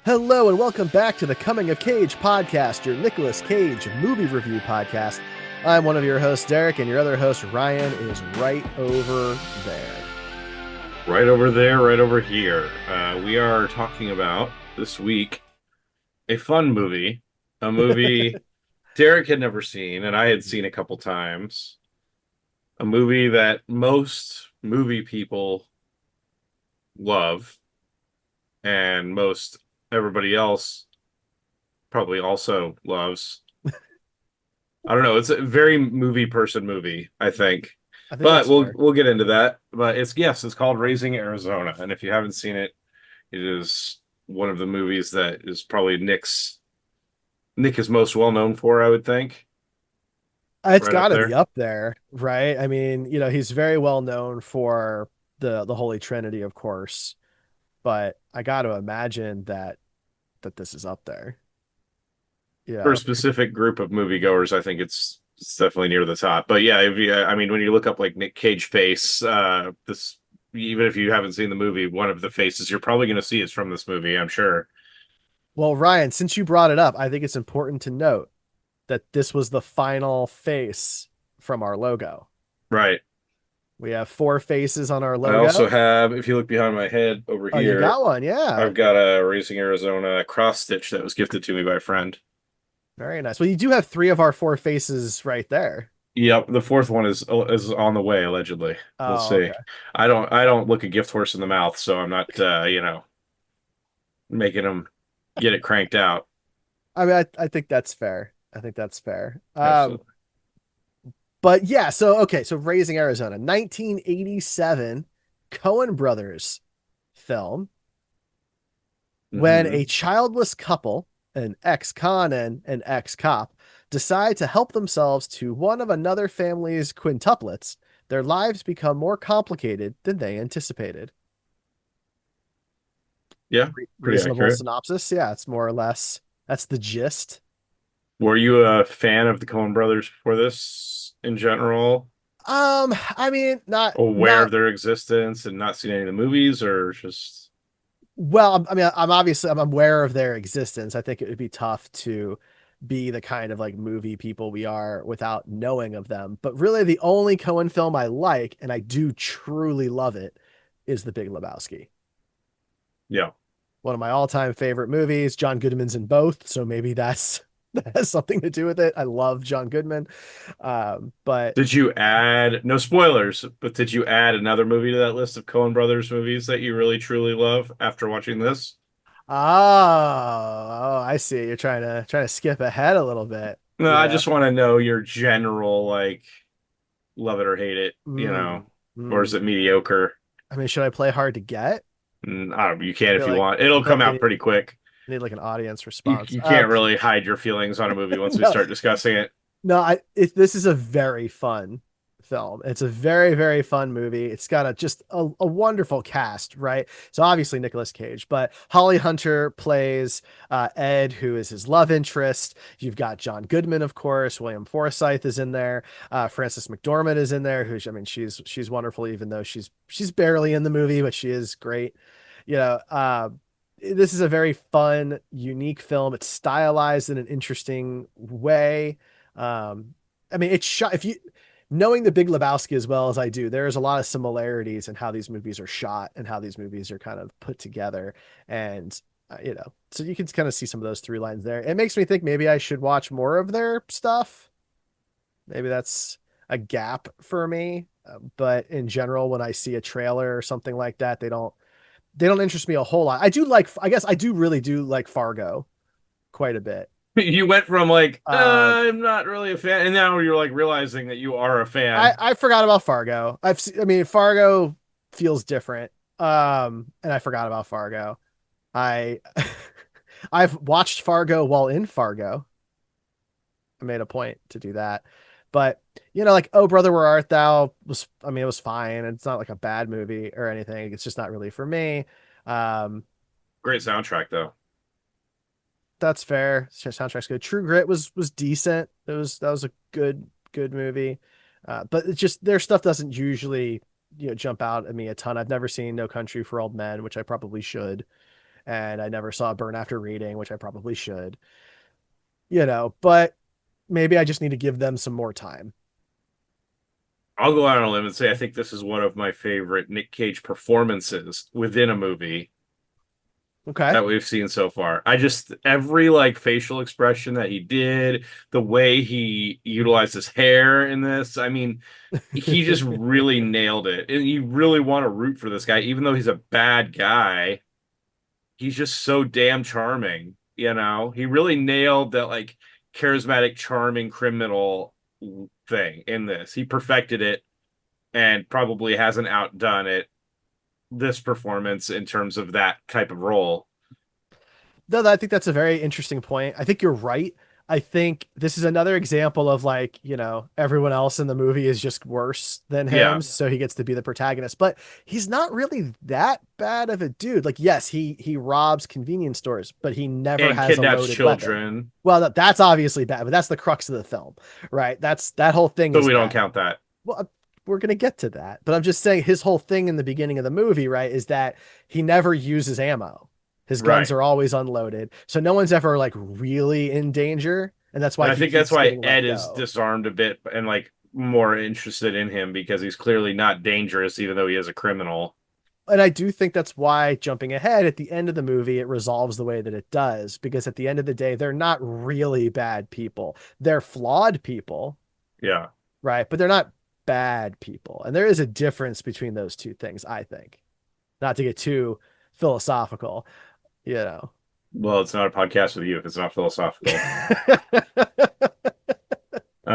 Hello and welcome back to the Coming of Cage podcast, your Nicolas Cage movie review podcast. I'm one of your hosts, Derek, and your other host, Ryan, is right over there. Right over there, right over here. We are talking about this week a fun movie, a movie Derek had never seen, and I had seen a couple times. A movie that most movie people love, and most everybody else probably also loves. I don't know. It's a very movie person movie, I think. I think But that's we'll fair. we'll get into that. But it's called Raising Arizona, and if you haven't seen it, it is one of the movies that is probably Nick is most well known for, I would think. It's Right up got to there. be up there, right? I mean, he's very well known for the Holy Trinity, of course, but I got to imagine that this is up there. For a Yeah. specific group of moviegoers, I think it's definitely near the top. But yeah, I mean, when you look up like Nick Cage face, this even if you haven't seen the movie, one of the faces you're probably going to see is from this movie, I'm sure. Well, Ryan, since you brought it up, I think it's important to note that this was the final face from our logo. Right. We have four faces on our I also logo. have, if you look behind my head over Oh, you here, got one. Yeah. I've got a Raising Arizona cross stitch that was gifted to me by a friend. Very nice. Well, you do have three of our four faces right there. Yep, the fourth one is on the way, allegedly. We'll Oh, see. okay. I don't look a gift horse in the mouth, so I'm not making them get it cranked out. I mean, I think that's fair. I think that's fair. Absolutely. But yeah, so Raising Arizona, 1987 Coen Brothers film when Hmm. a childless couple, an ex-con and an ex-cop, decide to help themselves to one of another family's quintuplets, their lives become more complicated than they anticipated. Yeah, pretty Reasonable accurate. synopsis. Yeah, it's more or less that's the gist. Were you a fan of the Coen brothers before this in general? I mean, Aware not of their existence and not seen any of the movies, or just well. I mean, I'm aware of their existence. I think it would be tough to be the kind of like movie people we are without knowing of them. But really, the only Cohen film I like, and I do truly love it, is The Big Lebowski. yeah. One of my all-time favorite movies. John Goodman's in both, so maybe that has something to do with it. I love John Goodman. But Did you add, no spoilers, but did you add another movie to that list of Coen brothers movies that you really truly love after watching this? oh, I see. You're trying to skip ahead a little bit. No, I Yeah. just want to know your general like love it or hate it, Mm, or is mm. it mediocre? I mean, should I play hard to get? I don't, you can I if feel you like want. I It'll feel come like out pretty quick. I need like an audience You response. you can't really hide your feelings on a movie once we No, start discussing it. no. This is a very fun film. It's a very very fun movie. It's got a wonderful cast, right? So obviously Nicolas Cage, but Holly Hunter plays Ed, who is his love interest. You've got John Goodman, of course. William Forsythe is in there. Frances McDormand is in there. Who I mean, she's wonderful, even though she's barely in the movie, but she is great. You know, this is a very fun, unique film. It's stylized in an interesting way. I mean, it's shot if you knowing the Big Lebowski as well as I do, there's a lot of similarities in how these movies are shot and how these movies are kind of put together. And so you can kind of see some of those through lines there. It makes me think maybe I should watch more of their stuff. Maybe that's a gap for me. But in general, when I see a trailer or something like that, they don't interest me a whole lot. I guess I do really do like Fargo quite a bit. You went from like, Um, I'm not really a fan, and now you're like realizing that you are a I fan. I forgot about Fargo. I mean Fargo feels different. And I forgot about Fargo. I I've watched Fargo while in Fargo. I made a point to do that. But like Oh Brother Where Art Thou was I mean it was fine. It's not like a bad movie or anything. It's just not really for me. Um Great soundtrack though. That's fair. Soundtrack's good. True Grit was decent. That was a good movie. But it's just their stuff doesn't usually jump out at me a ton. I've never seen No Country for Old Men, which I probably should. and I never saw Burn After Reading, which I probably should, but maybe I just need to give them some more time. I'll go out on a limb and say I think this is one of my favorite Nick Cage performances within a movie Okay. that we've seen so far. I just every like facial expression that he did, the way he utilized his hair in this, I mean, he just really nailed it. And you really want to root for this guy, even though he's a bad guy. He's just so damn charming, you know? He really nailed that like charismatic, charming criminal thing in this. He perfected it and probably hasn't outdone it this performance in terms of that type of role. No, I think that's a very interesting point. I think you're right. I think this is another example of like, everyone else in the movie is just worse than him, Yeah. so he gets to be the protagonist. But he's not really that bad of a dude. Like, yes, he robs convenience stores, but he never And has a kidnaps loaded weapon. children. Well, that's obviously bad, but that's the crux of the film, right? That whole thing So is we don't bad. count that. Well, we're gonna get to that, but I'm just saying his whole thing in the beginning of the movie, right, is that he never uses ammo. His guns Right. are always unloaded, so no one's ever like really in danger, and that's And why I he think that's keeps why getting let Ed is go. disarmed a bit and like more interested in him because he's clearly not dangerous, even though he is a criminal. And I do think that's why, jumping ahead, at the end of the movie, it resolves the way that it does, because at the end of the day, they're not really bad people. They're flawed people, Yeah. right? But they're not bad people. And there is a difference between those two things, I think. Not to get too philosophical, you know. Well, it's not a podcast with you if it's not philosophical.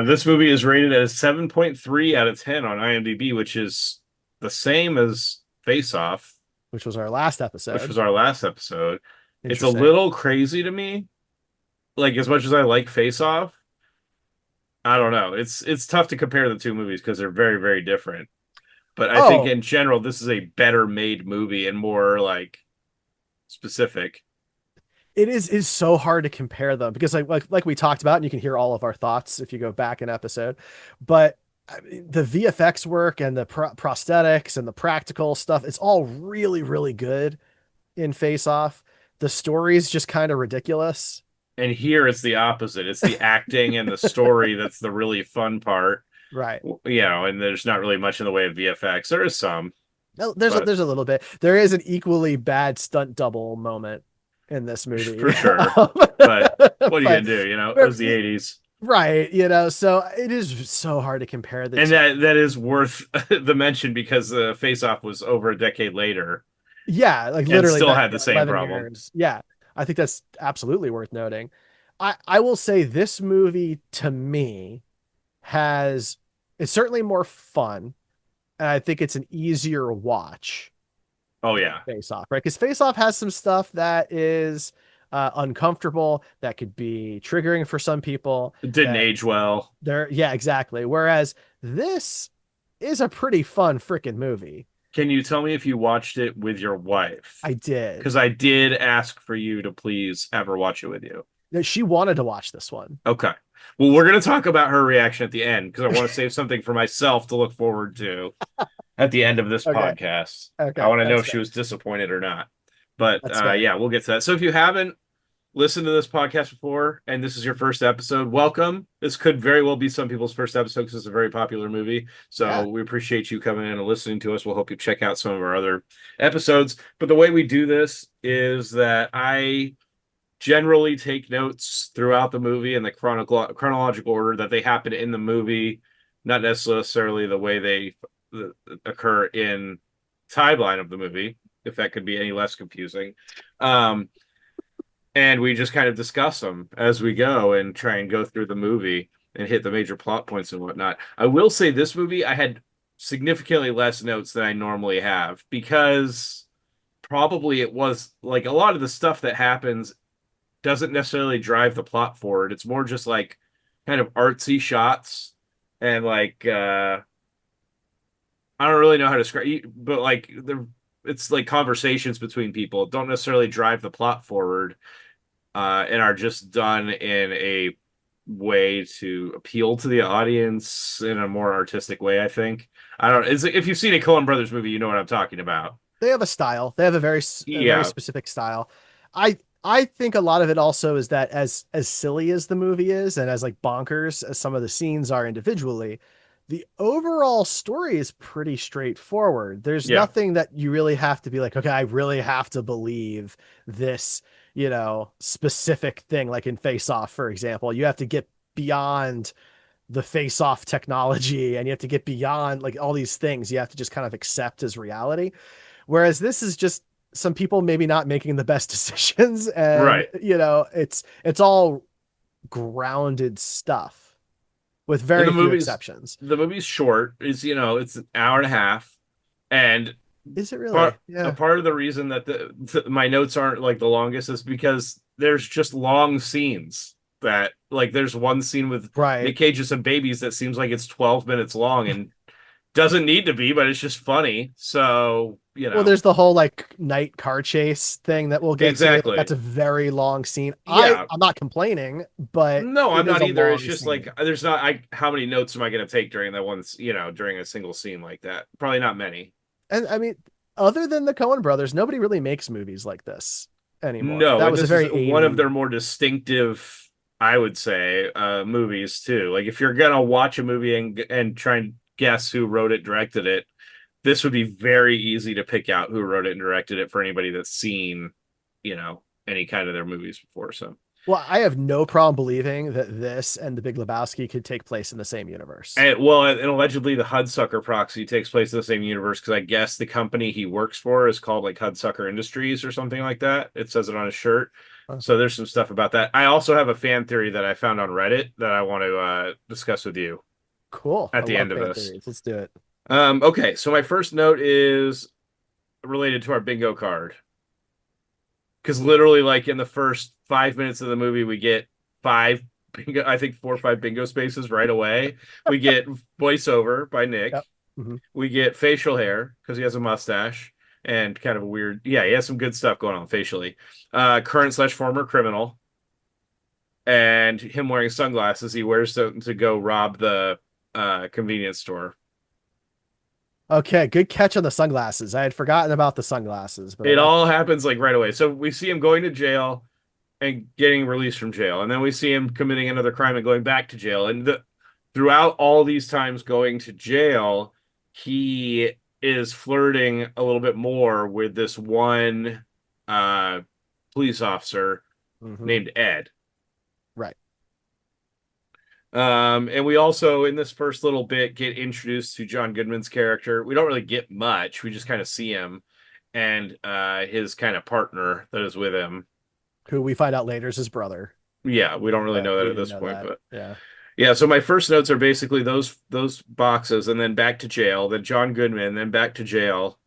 This movie is rated at a 7.3 out of 10 on IMDb, which is the same as Face Off, Which was our last which episode. was our last episode. It's a Interesting. little crazy to me. Like as much as I like Face Off, I don't know. It's tough to compare the two movies because they're very, very different. But I think Oh, in general, this is a better made movie and more like specific. it is so hard to compare them because like we talked about, and you can hear all of our thoughts if you go back an episode. But I mean, the VFX work and the prosthetics and the practical stuff, it's all really, really good in Face Off. The story is just kind of ridiculous. And here it's the opposite. It's the acting and the story that's the really fun part. Right. And there's not really much in the way of VFX. There is some, No, there's but there's a little bit. There is an equally bad stunt double moment in this movie. for sure. But what are you gonna But do? It was the 80s. right, so it is so hard to compare the And two. that is worth the mention because the Face Off was over a decade later Yeah, like and literally still back had the same 11 problem. years. Yeah, I think that's absolutely worth noting. I will say this movie to me has it's certainly more fun, and I think it's an easier watch Oh than yeah. Face Off, right? Because Face Off has some stuff that is uncomfortable, that could be triggering for some people. It didn't That age well. yeah, exactly. Whereas this is a pretty fun freaking movie. Can you tell me if you watched it with your wife? I did. Because I did ask for you to please have her watch it with you. She wanted to watch this one. Okay. Well, we're going to talk about her reaction at the end because I want to save something for myself to look forward to at the end of this Okay. podcast. I Okay. want to know That's if she fair. was disappointed or not. But That's fair. yeah, we'll get to that. So if you haven't listened to this podcast before and this is your first episode, welcome. This could very well be some people's first episode because it's a very popular movie. Yeah. So we appreciate you coming in and listening to us. We'll hope you check out some of our other episodes. But the way we do this is that I generally take notes throughout the movie in the chronological order that they happen in the movie, not necessarily the way they occur in timeline of the movie, if that could be any less confusing. And we just kind of discuss them as we go and try and go through the movie and hit the major plot points and whatnot. I will say this movie, I had significantly less notes than I normally have because probably it was like a lot of the stuff that happens doesn't necessarily drive the plot forward. It's more just like kind of artsy shots and like I don't really know how to describe it, but like it's like conversations between people don't necessarily drive the plot forward and are just done in a way to appeal to the audience in a more artistic way, I think. I don't if you've seen a Coen Brothers movie, you know what I'm talking about. They have a style. They have a very Yeah, specific style. I think a lot of it also is that as silly as the movie is and as like bonkers as some of the scenes are individually, the overall story is pretty straightforward. There's yeah, nothing that you really have to be like, okay, I really have to believe this, specific thing like in Face Off, for example. You have to get beyond the face off technology and you have to get beyond like all these things you have to just kind of accept as reality. Whereas this is just some people maybe not making the best decisions and right. it's all grounded stuff with And very few exceptions. the movie's short. It's an hour and a half, and Is it part really? a Yeah. part of the reason that my notes aren't like the longest is because there's just long scenes that like there's one scene with Right. Nick Cage and some babies that seems like it's 12 minutes long and doesn't need to be, but it's just funny. So, Well, there's the whole like night car chase thing that we'll get to. That's exactly. a very long scene. Yeah. I'm not complaining, but No, I'm it is not a either. It's long just like scene. there's not I how many notes am I going to take during that one, during a single scene like that? Probably not many. And I mean, other than the Coen brothers, nobody really makes movies like this anymore. No, That and was a this is very one of 80s. their more distinctive, I would say, movies too. Like if you're gonna watch a movie and try and guess who wrote it, directed it, this would be very easy to pick out who wrote it and directed it for anybody that's seen, any kind of their movies before. So, Well, I have no problem believing that this and The Big Lebowski could take place in the same universe. and allegedly the Hudsucker Proxy takes place in the same universe because I guess the company he works for is called like Hudsucker Industries or something like that. It says it on his shirt. Uh, So there's some stuff about that. I also have a fan theory that I found on Reddit that I want to discuss with you cool. I at the love end of fan this. theories. Let's do it. Okay, so my first note is related to our bingo card. Because literally, like in the first 5 minutes of the movie, we get five bingo, I think 4 or 5 bingo spaces right away. We get voiceover by Nick. Yep. Hmm. We get facial hair because he has a mustache and kind of a weird, yeah, he has some good stuff going on facially. Current slash former criminal and him wearing sunglasses he wears to go rob the convenience store. Okay, good catch on the sunglasses. I had forgotten about the sunglasses, but I It like. all happens like right away. So we see him going to jail and getting released from jail, and then we see him committing another crime and going back to jail. And throughout all these times going to jail, he is flirting a little bit more with this one uh, police officer Hmm. named Ed. Right. And we also, in this first little bit, get introduced to John Goodman's character. We don't really get much. We just kind of see him and his kind of partner that is with him. Who we find out later is his brother, Yeah, we don't really but know that we at didn't this know point, that. but Yeah. yeah. So my first notes are basically those boxes, and then back to jail, then John Goodman, then back to jail,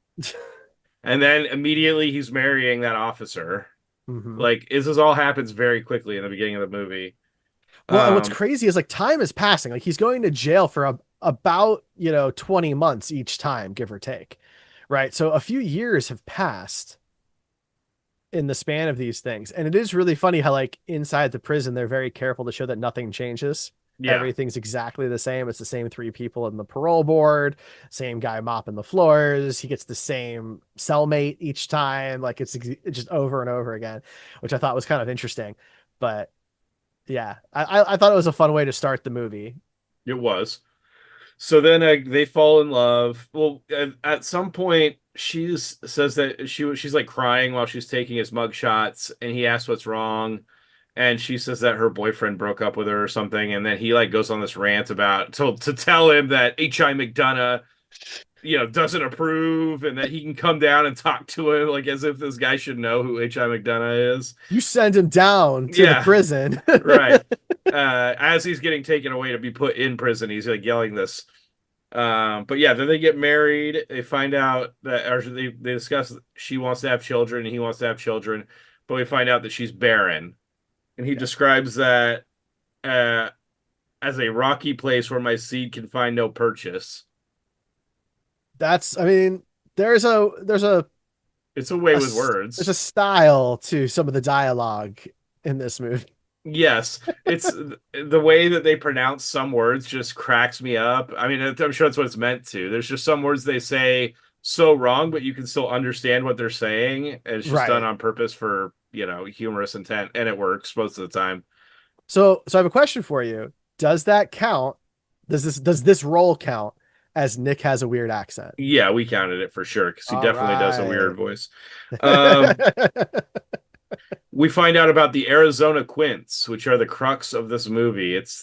and then immediately he's marrying that officer. Hmm. Like this is all happens very quickly in the beginning of the movie. Well, and what's Um, crazy is like time is passing. Like he's going to jail for about, 20 months each time, give or take. Right. So a few years have passed in the span of these things. And it is really funny how like inside the prison, they're very careful to show that nothing changes. yeah, Everything's exactly the same. It's the same three people in the parole board, same guy mopping the floors. He gets the same cellmate each time. Like it's just over and over again, which I thought was kind of interesting. But yeah, I thought it was a fun way to start the movie. it was. So then they fall in love. Well, at some point, says that she's like crying while she's taking his mug shots, and he asks what's wrong, and she says that her boyfriend broke up with her or something, and then he like goes on this rant about to tell him that H.I. McDonough, doesn't approve, and that he can come down and talk to him, like as if this guy should know who H.I. McDonough is. You send him down to the Yeah, prison. right. As he's getting taken away to be put in prison, he's like yelling this. But yeah, then they get married. They find out that, or they discuss she wants to have children and he wants to have children, but we find out that she's barren. And he Yeah. describes that uh, as a rocky place where my seed can find no purchase. I mean, there's It's a way a with words. there's a style to some of the dialogue in this movie. Yes, it's the way that they pronounce some words just cracks me up. I mean, I'm sure that's what it's meant to. There's just some words they say so wrong, but you can still understand what they're saying. And it's just done Right. on purpose for, humorous intent, and it works most of the time. So I have a question for you. Does that count? Does this role count as Nick has a weird accent? Yeah, we counted it for sure because he All definitely does a weird right. voice. Um, we find out about the Arizona Quints, which are the crux of this movie. It's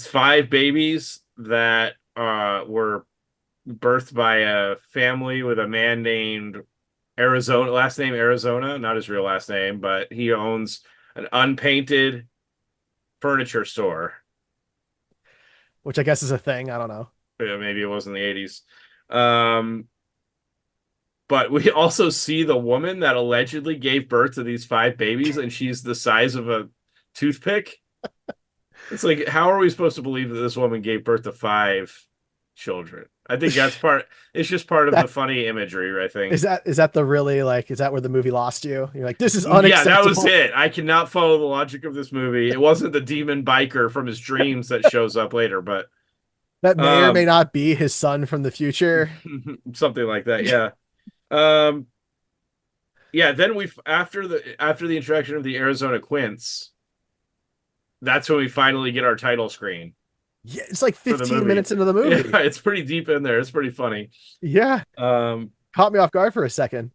five babies that were birthed by a family with a man named Arizona, last name Arizona, not his real last name, but he owns an unpainted furniture store. Which I guess is a thing. I don't know. Maybe it was in the 80s. Um, but we also see the woman that allegedly gave birth to these five babies, and she's the size of a toothpick. It's like, how are we supposed to believe that this woman gave birth to five children? I think that's part. It's just part of the That funny imagery, I think. is that the really like is that where the movie lost you? You're like, this is Yeah, that was unacceptable. it. I cannot follow the logic of this movie. It wasn't the demon biker from his dreams that shows up later, but That may or may um, not be his son from the future. something like that. Yeah. Um, yeah. Then we after the introduction of the Arizona Quints, that's when we finally get our title screen Yeah, it's like for the 15 movie. minutes into the Yeah, movie. it's pretty deep in there. It's pretty funny. Yeah, Um, caught me off guard for a second.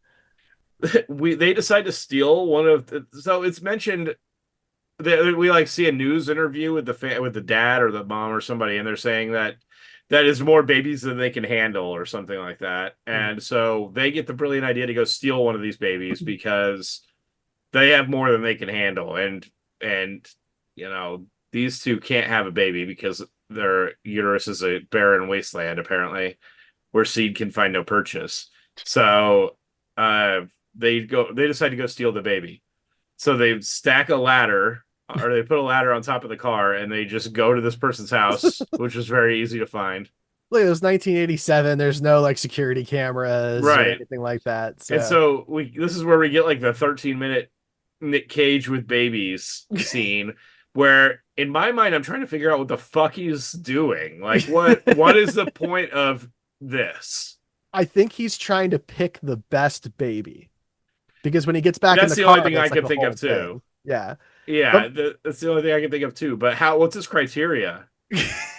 they decide to steal one of so it's mentioned that we like see a news interview with with the dad or the mom or somebody, and they're saying that that is more babies than they can handle or something like that. And so they get the brilliant idea to go steal one of these babies because they have more than they can handle. And these two can't have a baby because their uterus is a barren wasteland, apparently, where seed can find no purchase. So uh they decide to go steal the baby. So they stack a ladder, or they put a ladder on top of the car, and they just go to this person's house, which is very easy to find. Look, it was 1987. There's no like security cameras or Right. anything like that. And So so this is where we get like the 13-minute Nick Cage with babies scene, where in my mind I'm trying to figure out what the fuck he's doing. Like what is the point of this? I think he's trying to pick the best baby because when he gets back in That's the the only car, thing I that's like can the think whole of thing. too. Yeah. But Yeah, that's the only thing I can think of too. But what's his criteria? that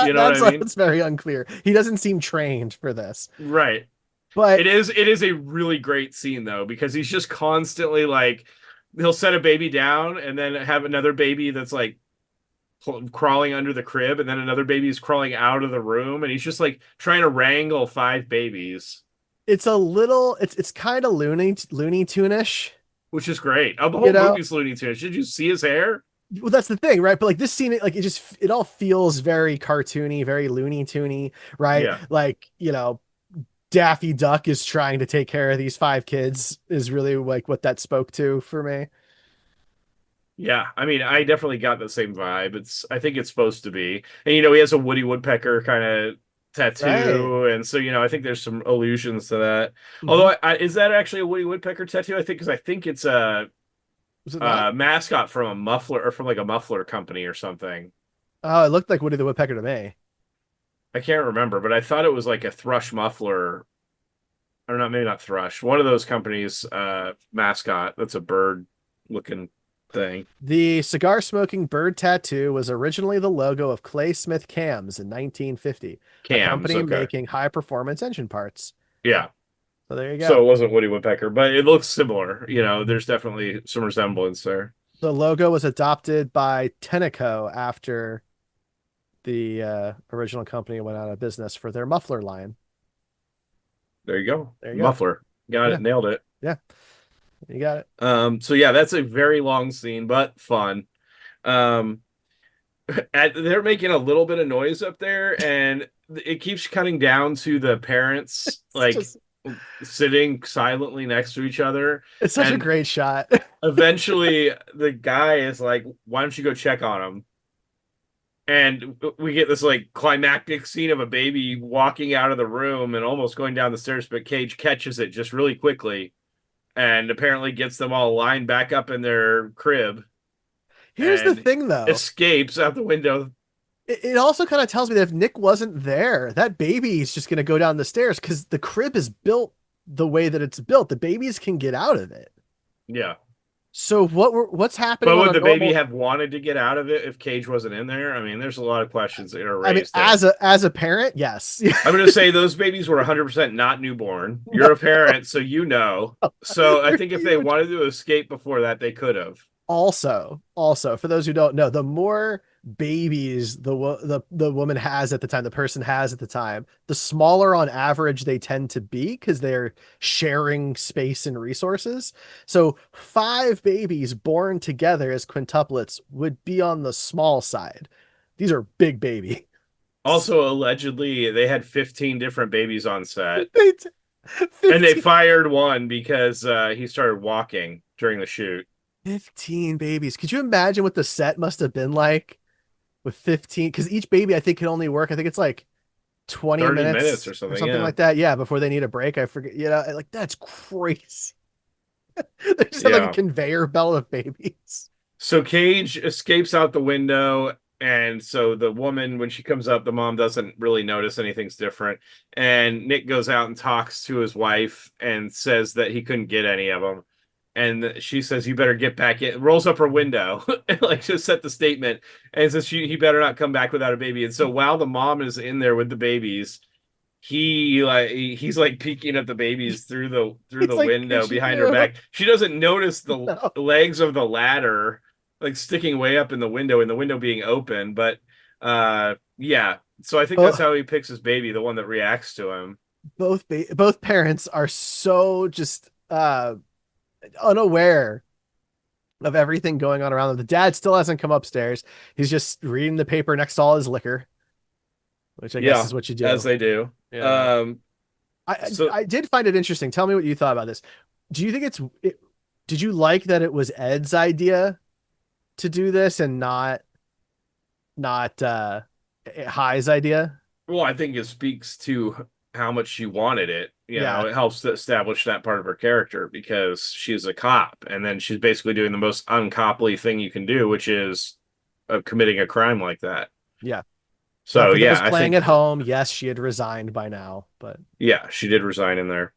You know what I mean? that's very unclear. He doesn't seem trained for this. Right. But It is a really great scene though, because he's just constantly like he'll set a baby down and then have another baby that's like crawling under the crib, and then another baby is crawling out of the room, and he's just like trying to wrangle five babies, it's kind of Looney Tune-ish, which is great. The you whole know? movie's Looney Tunes. Did you see his hair? Well, that's the thing, right? But like this scene, like it all feels very cartoony, very Looney Tune-y, right? Yeah. Like, Daffy Duck is trying to take care of these five kids is really like what that spoke to for me. Yeah, I mean, I definitely got the same vibe. I think it's supposed to be. And he has a Woody Woodpecker kind of Right. tattoo, and so I think there's some allusions to that. Hmm. Although, is that actually a Woody Woodpecker tattoo? I think because I think it's Was it not? a mascot from a muffler or from like a muffler company or something. Oh, it looked like Woody the Woodpecker to me. I can't remember, but I thought it was like a thrush muffler, or not, maybe not thrush. One of those companies' mascot. That's a bird looking thing. The cigar smoking bird tattoo was originally the logo of Clay Smith Cams in 1950, a Cams, company okay, making high performance engine parts. yeah. So there you So go. it wasn't Woody Woodpecker, but it looks similar. There's definitely some resemblance there. The logo was adopted by Tenneco after the original company went out of business for their muffler line. There you go. There you go. Muffler. Got Yeah, it. Nailed it. yeah, you got it. So yeah, that's a very long scene, but fun. Um, they're making a little bit of noise up there, and it keeps cutting down to the parents It's like just sitting silently next to each other. it's such a And great shot. eventually the guy is like, why don't you go check on him? And we get this like climactic scene of a baby walking out of the room and almost going down the stairs, but Cage catches it just really quickly and apparently gets them all lined back up in their crib Here's the and thing though. escapes out the window. it also kind of tells me that if Nick wasn't there, that baby is just going to go down the stairs because the crib is built the way that it's built. The babies can get out of it. Yeah. So what's happening But on would a the baby normal? have wanted to get out of it if Cage wasn't in there? I mean, there's a lot of questions that are I mean, raised there. as a parent, yes. I'm going to say those babies were 100% not newborn. No, You're a parent, so you know. So I they're think if they huge. wanted to escape before that, they could have. Also, for those who don't know, the more babies the woman has at the time, the person has at the time, the smaller on average they tend to be because they're sharing space and resources. So 5 babies born together as quintuplets would be on the small side. These are big babies. Also, allegedly, they had 15 different babies on set, They t- and they 15, fired one because he started walking during the shoot. 15 babies. Could you imagine what the set must have been like with 15? Because each baby, I think, can only work. I think it's like 20 30 minutes minutes or or something. something Yeah. like that. Yeah, before they need a break. I forget, like that's crazy. They just have like a Yeah. conveyor belt of babies. So Cage escapes out the window. And so the woman, when she comes up, the mom doesn't really notice anything's different. And Nick goes out and talks to his wife and says that he couldn't get any of them. And she says, "You better get back in." Rolls up her window and like just set the statement and says he better not come back without a baby. And so while the mom is in there with the babies, he's like peeking at the babies through It's the like, window could you behind her back. She doesn't notice the no? legs of the ladder like sticking way up in the window and the window being open. But yeah. So I think that's Both how he picks his baby, the one that reacts to him. both parents are so just unaware of everything going on around them. The dad still hasn't come upstairs. He's just reading the paper next to all his liquor, which I guess Yeah, is what you as do. they do. Yeah. Um, so I did find it interesting. Tell me what you thought about this. Do you think did you like that it was Ed's idea to do this and not High's idea? well, I think it speaks to how much she wanted it. You Yeah. know, it helps to establish that part of her character because she's a cop, and then she's basically doing the most uncoply thing you can do, which is committing a crime like that. Yeah. But So for those yeah, I playing think at home, yes, she had resigned by now, but yeah, she did resign in there.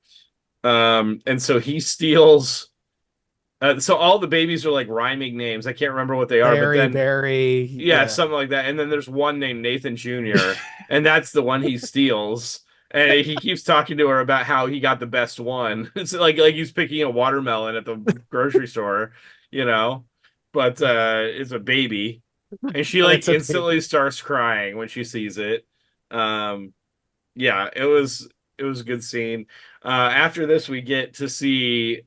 And so he steals. So all the babies are like rhyming names. I can't remember what they are, but then Barry, yeah, yeah. something like that. And then there's one named Nathan Jr., and that's the one he steals. And he keeps talking to her about how he got the best one. It's like he's picking a watermelon at the grocery store, you know. But it's a baby. And she But like it's a instantly baby. starts crying when she sees it. Um yeah, it was a good scene. After this we get to see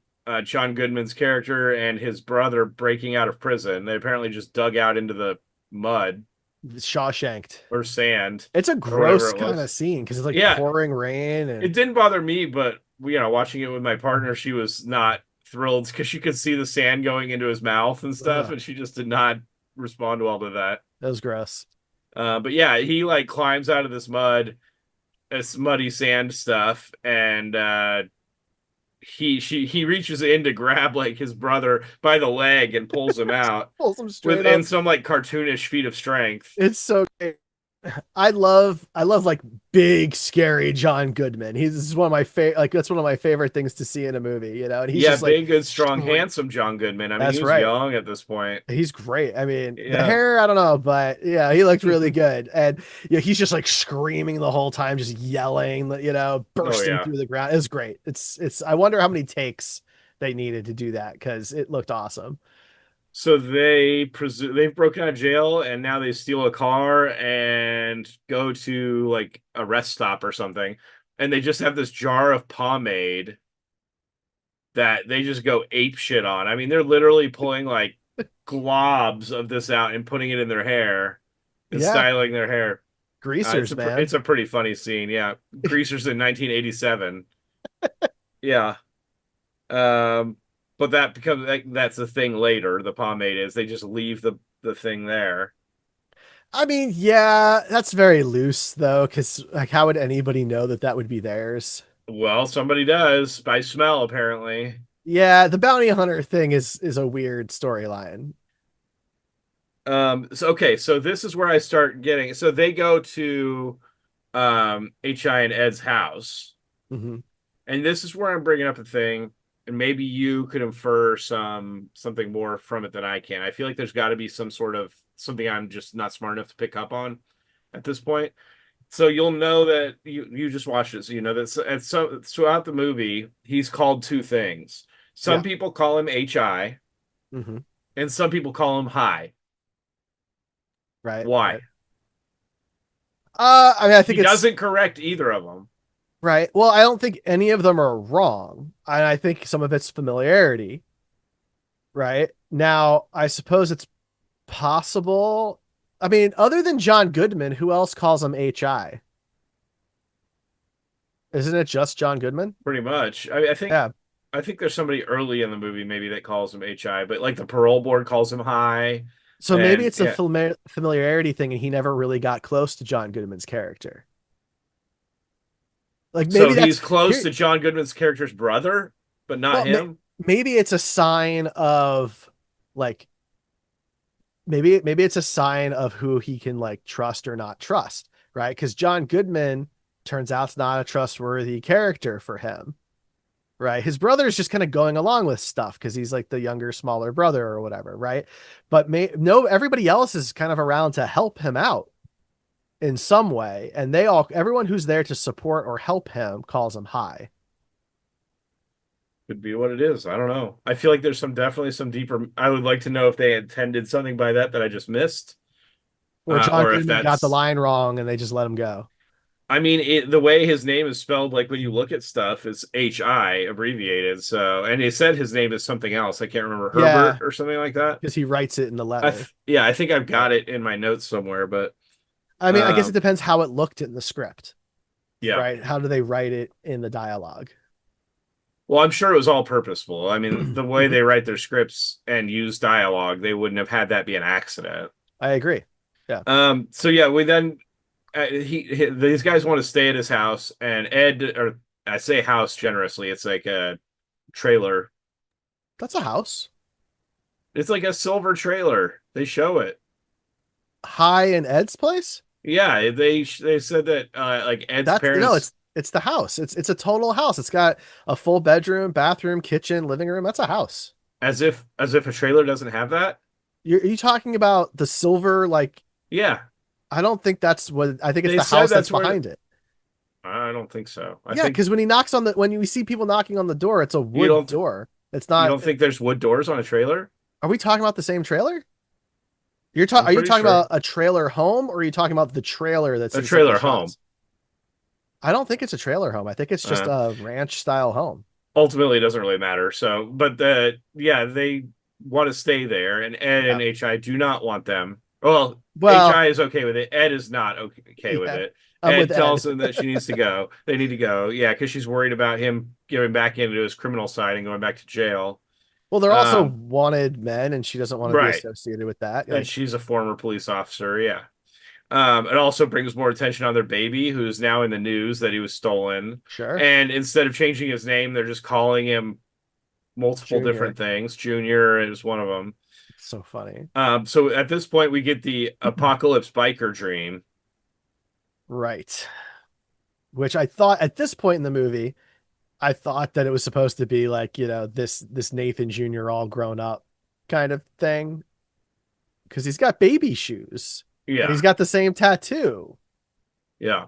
John Goodman's character and his brother breaking out of prison. They apparently just dug out into the mud Shawshanked. or sand It's a or whatever gross it kind of was. scene because it's like Yeah, pouring rain it and didn't bother me, but watching it with my partner, she was not thrilled because she could see the sand going into his mouth and stuff, ugh, and she just did not respond well to that. that was gross. But yeah, he like climbs out of this mud, this muddy sand stuff, and he reaches in to grab like his brother by the leg and pulls him out Pulls him straight within up. some like cartoonish feat of strength. It's so great. I love like big scary John Goodman. He's this is one of my favorite like that's one of my favorite things to see in a movie, and he's Yeah, just like big, good, strong, scream. handsome John Goodman. I mean, he That's was right. young at this point. He's great. I mean, the Yeah. hair, I don't know, but yeah, he looked really good. And yeah, he's just like screaming the whole time, just yelling, Oh bursting yeah. through the ground. It was great. It's I wonder how many takes they needed to do that because it looked awesome. So they've broken out of jail and now they steal a car and go to like a rest stop or something. And they just have this jar of pomade that they just go ape shit on. I mean, they're literally pulling like globs of this out and putting it in their hair and Yeah, styling their hair. greasers, It's man. a pretty funny scene. Yeah, Greasers in 1987. Yeah. Um, but that becomes like, that's the thing later. The pomade is they just leave the thing there. I mean, yeah, that's very loose though, because like, how would anybody know that that would be theirs? Well, somebody does by smell apparently. Yeah, the bounty hunter thing is a weird storyline. So okay, so this is where I start getting. So they go to HI and Ed's house, Hmm. and this is where I'm bringing up the thing, and maybe you could infer something more from it than I can. I feel like there's got to be some sort of something I'm just not smart enough to pick up on at this point. So you'll know that you just watched it, so you know that throughout the movie he's called two things. Some Yeah. people call him HI, Hmm. and some people call him High. Right. Right. Why? I mean, I He think it's doesn't correct either of them. right. Well, I don't think any of them are wrong. And I think some of it's familiarity. Right. Now, I suppose it's possible. I mean, other than John Goodman, who else calls him HI? Isn't it just John Goodman? Pretty much. I mean, Yeah. I think there's somebody early in the movie maybe that calls him HI, but like the parole board calls him High, So maybe and it's a yeah. familiarity thing, and he never really got close to John Goodman's character. Like So maybe that's he's close here. to John Goodman's character's brother, but not Well, him. maybe it's a sign of like maybe it's a sign of who he can like trust or not trust, right? Because John Goodman turns out it's not a trustworthy character for him, right? His brother is just kind of going along with stuff because he's like the younger, smaller brother or whatever, right? But no, everybody else is kind of around to help him out in some way, and everyone who's there to support or help him calls him High. Could be what it is. I don't know. I feel like there's definitely some deeper. I would like to know if they intended something by that I just missed, Or John or if Goodman got the that's. line wrong and they just let him go. I mean, the way his name is spelled, like when you look at stuff, it's HI abbreviated. So, and they said his name is something else. I can't remember, Herbert Yeah, or something like that. because he writes it in the letter. Yeah, I think I've Yeah. got it in my notes somewhere, but I mean, I guess it um, depends how it looked in the script, yeah. right? How do they write it in the dialogue? Well, I'm sure it was all purposeful. I mean, the way Mhm. they write their scripts and use dialogue, they wouldn't have had that be an accident. I agree. Yeah. So yeah, we then these guys want to stay at his house, and Ed, or I say house generously, it's like a trailer. That's a house. It's like a silver trailer. They show it. High in Ed's place? Yeah, they said that like Ed's That's no, parents, it's the house. It's a total house. It's got a full bedroom, bathroom, kitchen, living room. That's a house. as if a trailer doesn't have that. Are you talking about the silver like Yeah, I don't think that's what I think it's they the said house that's that's where. behind it. I don't think so. I Yeah, think because when you see people knocking on the door, it's a you wood don't door. It's you not. don't think there's wood doors on a trailer. Are we talking about the same trailer? I'm Are you pretty talking sure about a trailer home or are you talking about the trailer that's a in some of the trailer home. shots? I don't think it's a trailer home. I think it's just Uh, a ranch style home. Ultimately, it doesn't really matter. So, but yeah, they want to stay there, and Ed Yeah. and HI do not want them. Well, Well, HI is okay with it. Ed is not okay with yeah, it. I'm with Ed Ed. tells them that she needs to go. They need to go. Yeah, because she's worried about him getting back into his criminal side and going back to jail. Well, they're also Um, wanted men, and she doesn't want to be right. associated with that. And Like, she's a former police officer. Yeah. It also brings more attention on their baby, who's now in the news that he was stolen. sure, And instead of changing his name, they're just calling him multiple different Junior. things. Junior is one of them. It's so funny. So at this point, we get the apocalypse biker dream. Right. Which I thought at this point in the movie, I thought that it was supposed to be like, this Nathan Jr. all grown up kind of thing. Because he's got baby shoes and Yeah, he's got the same tattoo, yeah.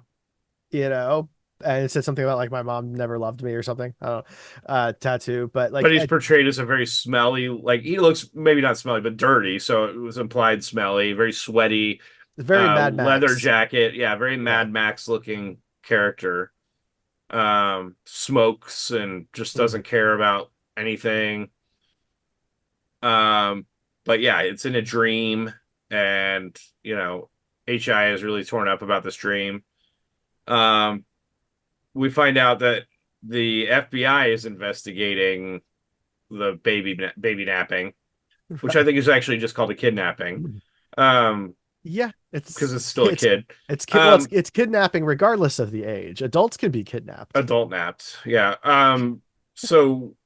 you know, and it said something about like my mom never loved me or something. I don't know, tattoo, but But like he's portrayed as a very smelly, like he looks maybe not smelly, but dirty. So it was implied smelly, very sweaty, very Mad leather Max. jacket. Yeah, very Yeah. Mad Max looking character. Smokes and just Mhm. doesn't care about anything. Um, but yeah, it's in a dream, and HI is really torn up about this dream. Um, we find out that the FBI is investigating the baby napping, which I Right. think is actually just called a kidnapping. Um, Yeah. because it's still a It's, kid. well, Um, it's kidnapping regardless of the age. Adults can be kidnapped. adult napped. Yeah. So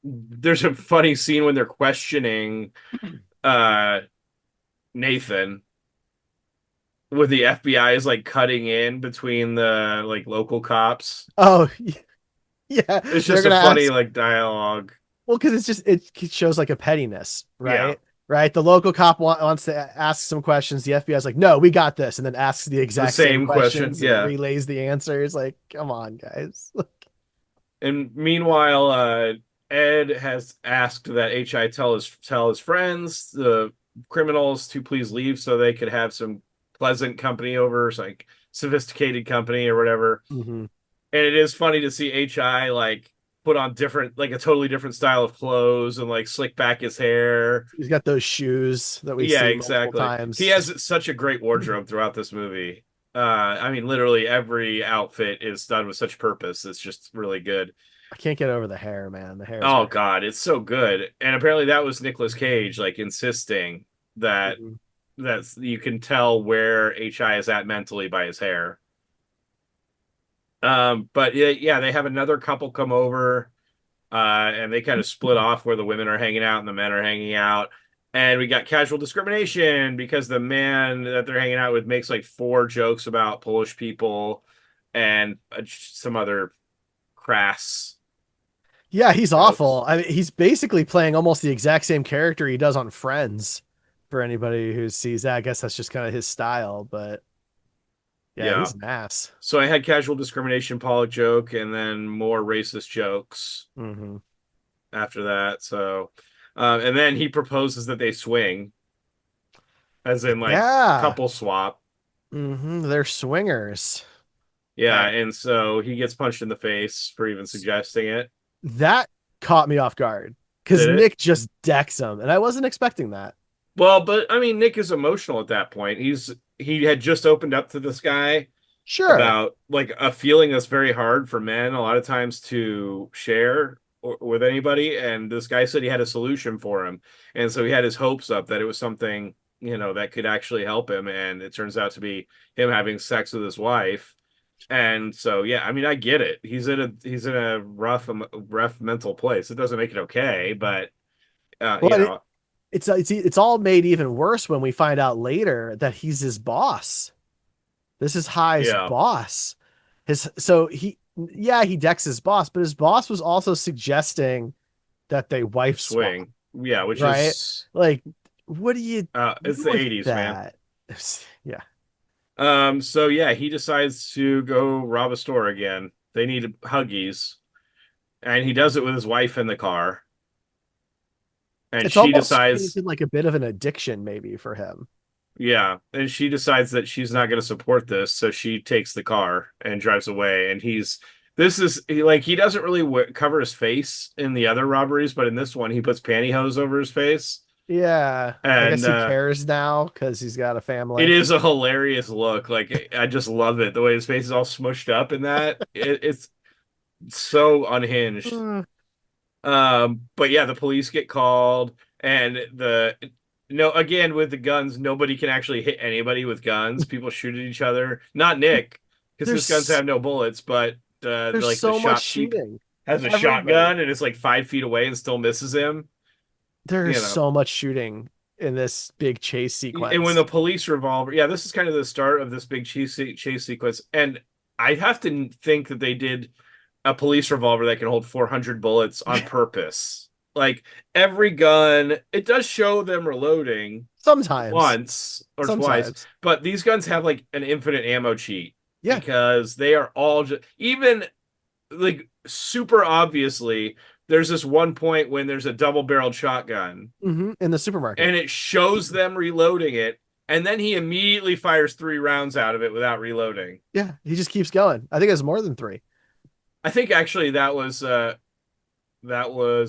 there's a funny scene when they're questioning uh Nathan, with the FBI is like cutting in between the like local cops. Oh, yeah. It's They're just a gonna funny ask. like dialogue. Well, because it shows like a pettiness, Yeah, right? Right. The local cop wants to ask some questions. The FBI is like, "No, we got this," and then asks the the exact same same question. questions and Yeah, relays the answers. Like, come on, guys. and meanwhile, Ed has asked that HI tell his friends, the criminals, to please leave so they could have some pleasant company over, like sophisticated company or whatever. Hmm. And it is funny to see HI like put on different, like a totally different style of clothes and like slick back his hair. He's got those shoes that we Yeah, see multiple exactly. He times. has such a great wardrobe throughout this movie. I mean, literally every outfit is done with such purpose. It's just really good. I can't get over the hair, man. The hair is Oh great. God, it's so good. And apparently that was Nicolas Cage like insisting that Mhm. that's you can tell where HI is at mentally by his hair. But yeah, they have another couple come over, and they kind of split off where the women are hanging out and the men are hanging out. And we got casual discrimination because the man that they're hanging out with makes like four jokes about Polish people and some other crass Yeah, he's jokes. awful. I mean, he's basically playing almost the exact same character he does on Friends. For anybody who sees that, I guess that's just kind of his style. But yeah, Yeah. he's an ass. So I had casual discrimination Pollock joke and then more racist jokes Hmm. after that. So, and then he proposes that they swing, as in like Yeah. couple swap. They're swingers. Yeah, Uh, and so he gets punched in the face for even suggesting it. that caught me off guard because Did it? Nick just decks him, and I wasn't expecting that. Well, but I mean, Nick is emotional at that point. He had just opened up to this guy Sure. about like a feeling that's very hard for men a lot of times to share with anybody, and this guy said he had a solution for him, and so he had his hopes up that it was something that could actually help him, and it turns out to be him having sex with his wife. And so yeah, I mean, I get it. He's in a rough mental place. It doesn't make it okay, but uh Well, you know it's all made even worse when we find out later that he's his boss. This is High's yeah, boss. His so he yeah, he decks his boss, but his boss was also suggesting that they wife swap, swing, yeah, which right? is Like, what do you it's do the with 80s, man. that? Yeah. So yeah, he decides to go rob a store again. They need Huggies, and he does it with his wife in the car. And It's she almost decides, painted like a bit of an addiction, maybe, for him. yeah, and she decides that she's not going to support this, so she takes the car and drives away. And he doesn't really cover his face in the other robberies, but in this one, he puts pantyhose over his face, Yeah. I and guess he cares now because he's got a it family. is a hilarious look. Like I just love it the way his face is all smushed up in that. It's so unhinged. Uh, But yeah, the police get called, and the no again with the guns, nobody can actually hit anybody with guns. People shoot at each other. Not Nick, because his guns there's have no bullets, but there's like the so much shopkeep shooting. has a Everybody. shotgun and it's like 5 feet away and still misses him. There's You know. so much shooting in this big chase And when sequence. the police revolver, yeah, this is kind of the start of this big chase sequence, and I have to think that they did a police revolver that can hold 400 bullets on purpose. Like every gun, it does show them reloading Sometimes. once or twice, Sometimes. but these guns have like an infinite ammo cheat Yeah. because they are all just even like super obviously. There's this one point when there's a double-barreled shotgun In the supermarket. and it shows them reloading it, and then he immediately fires 3 rounds out of it without reloading. Yeah. He just keeps going. I think it's more than three. I think actually that was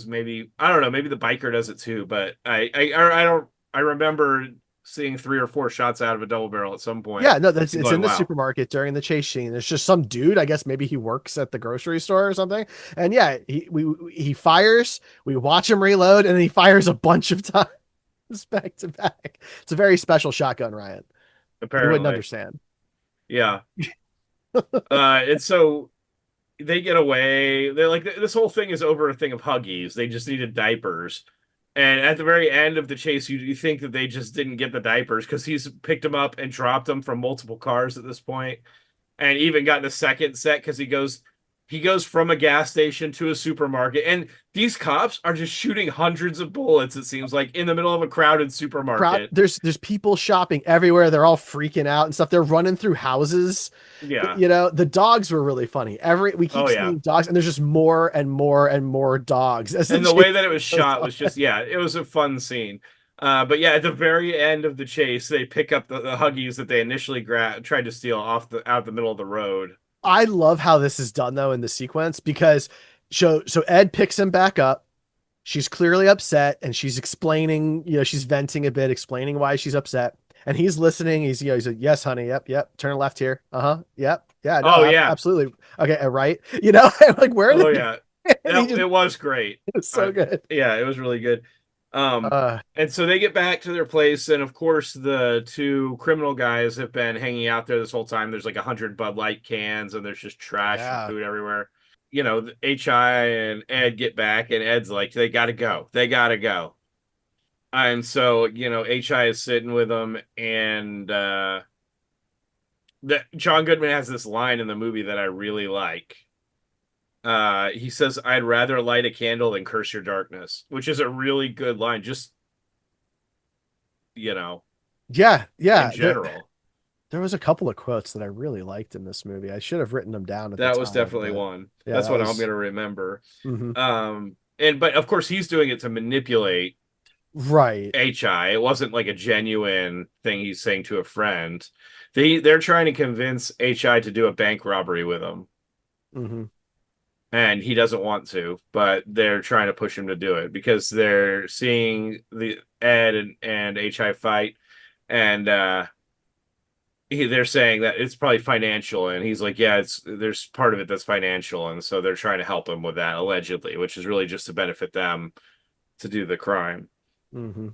maybe I don't know, maybe the biker does it too, but I don't I remember seeing 3 or 4 shots out of a double barrel at some point Yeah, no, that's and it's going, in the wow, supermarket during the chase scene. There's just some dude, I guess maybe he works at the grocery store or something. And yeah, he fires, we watch him reload, and then he fires a bunch of times back to back. It's a very special shotgun, Ryan. You wouldn't apparently. understand. Yeah. And so they get away. They're like this whole thing is over a thing of Huggies. They just needed diapers. And at the very end of the chase, you think that they just didn't get the diapers because he's picked them up and dropped them from multiple cars at this point, and even got the second set because he goes from a gas station to a supermarket, and these cops are just shooting hundreds of bullets. It seems like in the middle of a crowded Crowd, supermarket. there's people shopping everywhere. They're all freaking out and stuff. They're running through houses. Yeah. The dogs were really funny. We keep Oh yeah. seeing dogs, and there's just more and more and more dogs as the And the way chase that it was goes shot on. was just, yeah, it was a fun scene. But yeah, at the very end of the chase, they pick up the Huggies that they initially tried to steal off the out the middle of the road. I love how this is done though in the sequence because so Ed picks him back up. She's clearly upset and she's explaining, she's venting a bit, explaining why she's upset. And he's listening. He's like, yes, honey. Yep. Yep. Turn left here. Uh-huh. Yep. Yeah. No, Oh yeah. absolutely. Okay. Right. Like, where are Oh they? yeah. And he just, It was great. it's so good. Yeah, it was really good. Um, Uh, and so they get back to their place, and of course, the two criminal guys have been hanging out there this whole time. There's like 100 Bud Light cans, and there's just trash and yeah. food everywhere. HI and Ed get back, and Ed's like, they got to go. They got to go. And so, HI is sitting with them, and John Goodman has this line in the movie that I really like. He says, I'd rather light a candle than curse your darkness, which is a really good line, just, Yeah. in Yeah. general. There was a couple of quotes that I really liked in this movie. I should have written them down at the That was time, definitely but one. yeah, That's that what I'm was going to remember. mhm. But of course, he's doing it to manipulate Right. HI. It wasn't like a genuine thing he's saying to a friend. They're trying to convince HI to do a bank robbery with him. Hmm. And he doesn't want to, but they're trying to push him to do it because they're seeing the Ed and HI fight, and they're saying that it's probably financial, and he's like, yeah, there's part of it that's financial, and so they're trying to help him with that allegedly, which is really just to benefit them to do the crime. Hmm.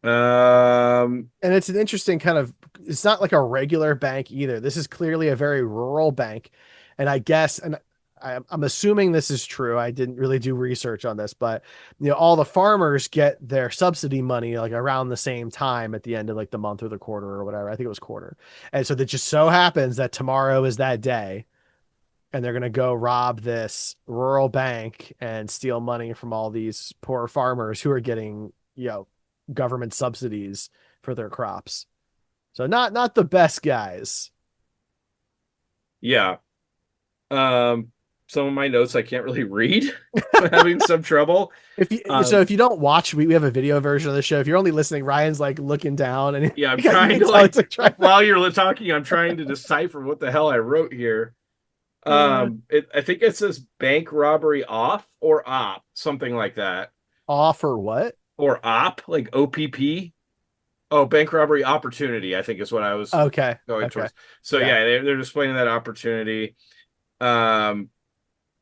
Um, And it's an interesting kind of, it's not like a regular bank either. This is clearly a very rural bank. And I guess, and I'm assuming this is true. I didn't really do research on this, but all the farmers get their subsidy money like around the same time at the end of like the month or the quarter or whatever. I think it was quarter. And so that just so happens that tomorrow is that day. And they're going to go rob this rural bank and steal money from all these poor farmers who are getting, government subsidies for their crops. So not the best guys. yeah. Some of my notes I can't really read. I'm having some trouble. If you don't watch, we have a video version of the show. If you're only listening, Ryan's like looking down and Yeah, I'm you trying can to tell it's like trying. while you're talking, I'm trying to decipher what the hell I wrote here. I think it says bank robbery off or op, something like that. Off or what? Or op, like OPP. Oh, bank robbery opportunity, I think is what I was Okay. going Okay. towards. So Yeah. yeah, they're displaying that opportunity. Um,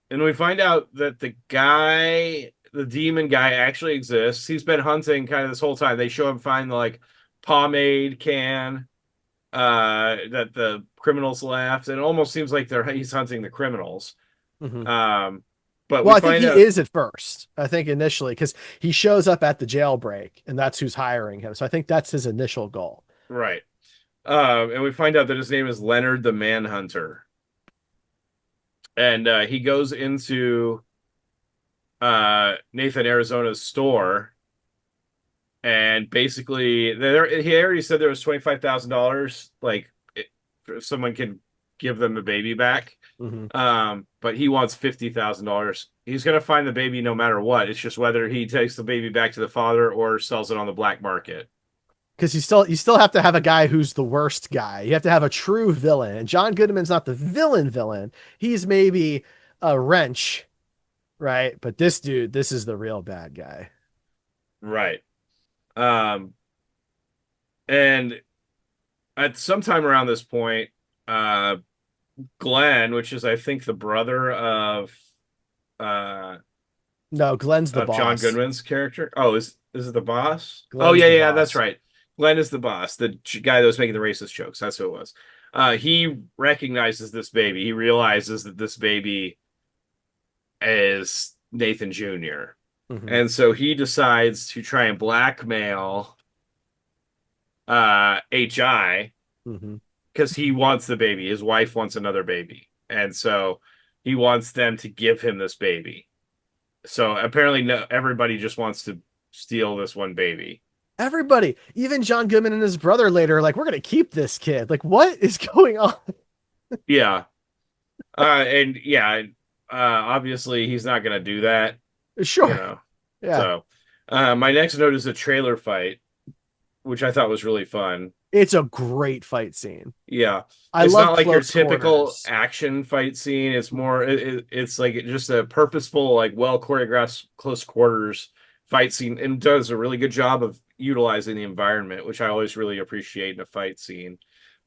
and we find out that the demon guy actually exists. He's been hunting kind of this whole time. They show him find the like pomade can that the criminals left, and it almost seems like he's hunting the criminals. Hmm. Um, but Well, we I think find he out is at first. I think initially because he shows up at the jailbreak and that's who's hiring him. So I think that's his initial goal. right. And we find out that his name is Leonard the Manhunter, and he goes into Nathan Arizona's store, and basically he already said there was $25,000, like if someone can give them the baby back. Hmm. But he wants $50,000. He's gonna find the baby no matter what. It's just whether he takes the baby back to the father or sells it on the black market. Because you still have to have a guy who's the worst guy. You have to have a true villain. And John Goodman's not the villain. He's maybe a wrench, right? But this dude, this is the real bad guy. Right. Um, and at some time around this point, Glenn, which is I think the brother uh No, Glenn's the of John boss. Goodman's character. Oh, is it the boss? Oh Glenn's yeah, the yeah, that's boss. right. Glenn is the boss, the guy that was making the racist jokes. That's who it was. He recognizes this baby. He realizes that this baby is Nathan Jr. Hmm. And so he decides to try and blackmail HI Hmm. because he wants the baby. His wife wants another baby. And so he wants them to give him this baby. So apparently no, everybody just wants to steal this one baby. Everybody, even John Goodman and his brother later, are like, we're gonna keep this kid. Like, what is going on? Yeah. And yeah, obviously he's not going to do that, you Sure. know. Yeah. So, my next note is a trailer fight, which I thought was really fun. It's a great fight scene. Yeah. I It's love not like your close typical quarters. action fight scene. It's more, it's like just a purposeful, like well choreographed close quarters fight scene and does a really good job of utilizing the environment, which I always really appreciate in a fight scene.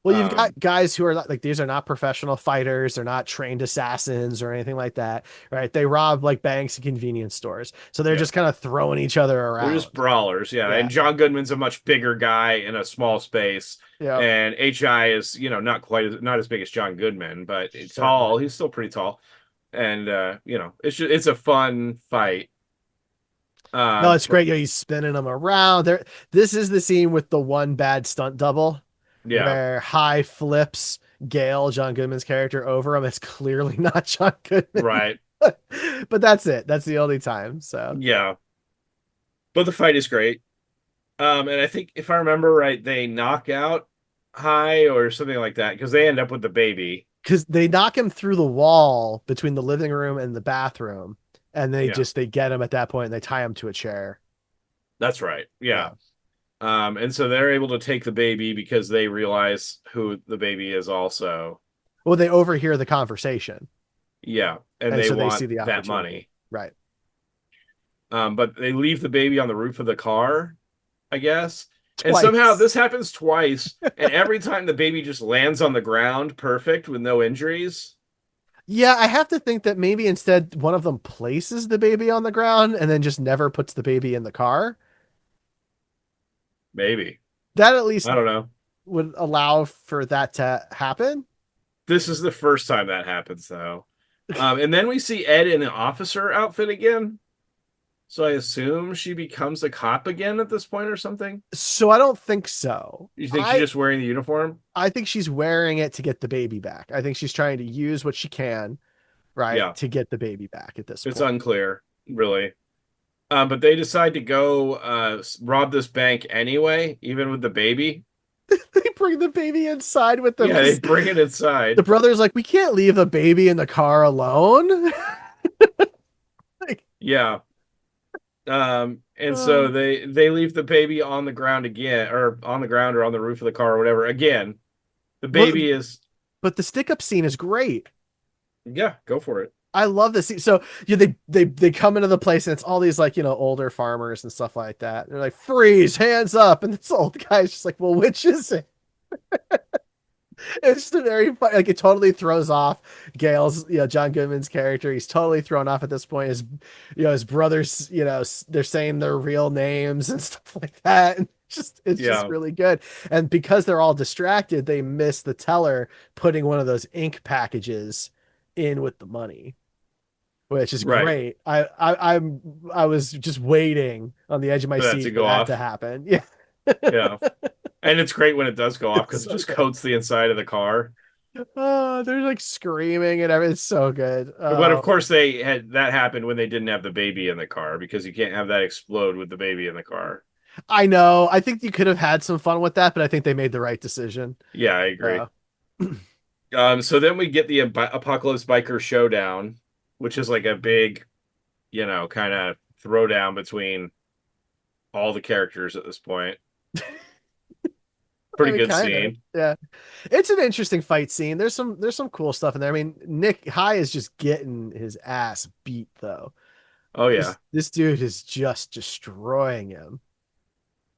Well, you've got Um, guys who are like these are not professional fighters, they're not trained assassins or anything like that, right? They rob like banks and convenience stores. So they're yeah. just kind of throwing each other They're just around. brawlers, yeah. Yeah. And John Goodman's a much bigger guy in a small space, Yeah. and HI is, not as big as John Goodman, but it's Certainly. tall. He's still pretty tall, and it's a fun fight. No, it's But great. He's spinning them around. There, this is the scene with the one bad stunt double yeah, where High flips Gale, John Goodman's character, over him. It's clearly not John Goodman, right, but that's it. That's the only time. So, yeah. But the fight is great. And I think if I remember right, they knock out High or something like that because they end up with the baby. because they knock him through the wall between the living room and the bathroom, and Yeah, they get him at that point and they tie him to a chair. that's right. Yeah. Yeah. And so they're able to take the baby because they realize who the baby is also. Well, they overhear the conversation, Yeah, and and they so they see want the that opportunity. money. Right. But they leave the baby on the roof of the car, I guess. And somehow Twice. this happens twice, and every time the baby just lands on the ground perfect with no injuries. Yeah, I have to think that maybe instead one of them places the baby on the ground and then just never puts the baby in the car. Maybe. That at least I don't know. would allow for that to happen. This is the first time that happens, though. And then we see Ed in an officer outfit again. So I assume she becomes a cop again at this point or something. So I don't think so. You think she's just wearing the uniform? I think she's wearing it to get the baby back. I think she's trying to use what she can, right, Yeah, to get the baby back at this it's point. unclear, really. But they decide to go rob this bank anyway, even with the baby. They bring the baby inside with them Yeah, they because bring it the inside. brother's like, we can't leave the baby in the car alone. Like, Yeah. And so uh, they leave the baby on the ground again, or on the ground or on the roof of the car or whatever. Again, the well, baby is but the stick up scene is great. yeah, go for it. I love this scene. So yeah, they come into the place and it's all these like older farmers and stuff like that. They're like freeze, hands up, and this old guy's just like, well, which is it? It's just a very fun, like it totally throws off Gale's, John Goodman's character. He's totally thrown off at this point. His brothers, they're saying their real names and stuff like that. And it's just Yeah, really good. And because they're all distracted, they miss the teller putting one of those ink packages in with the money, which is right. great. I was just waiting on the edge of my For that to seat for go that to off. happen. Yeah. Yeah. And it's great when it does go off It's because it so just good. coats the inside of the car. Oh, they're like screaming and everything. It's so good. But of course, they had that happened when they didn't have the baby in the car because you can't have that explode with the baby in the car. I know. I think you could have had some fun with that, but I think they made the right decision. Yeah, I agree. Uh, So then we get the Apocalypse Biker Showdown, which is like a big, kind of throwdown between all the characters at this point. I Pretty mean, good kind of. scene. Yeah. It's an interesting fight scene. There's some cool stuff in there. I mean, Nick High is just getting his ass beat though. Oh yeah, This dude is just destroying him.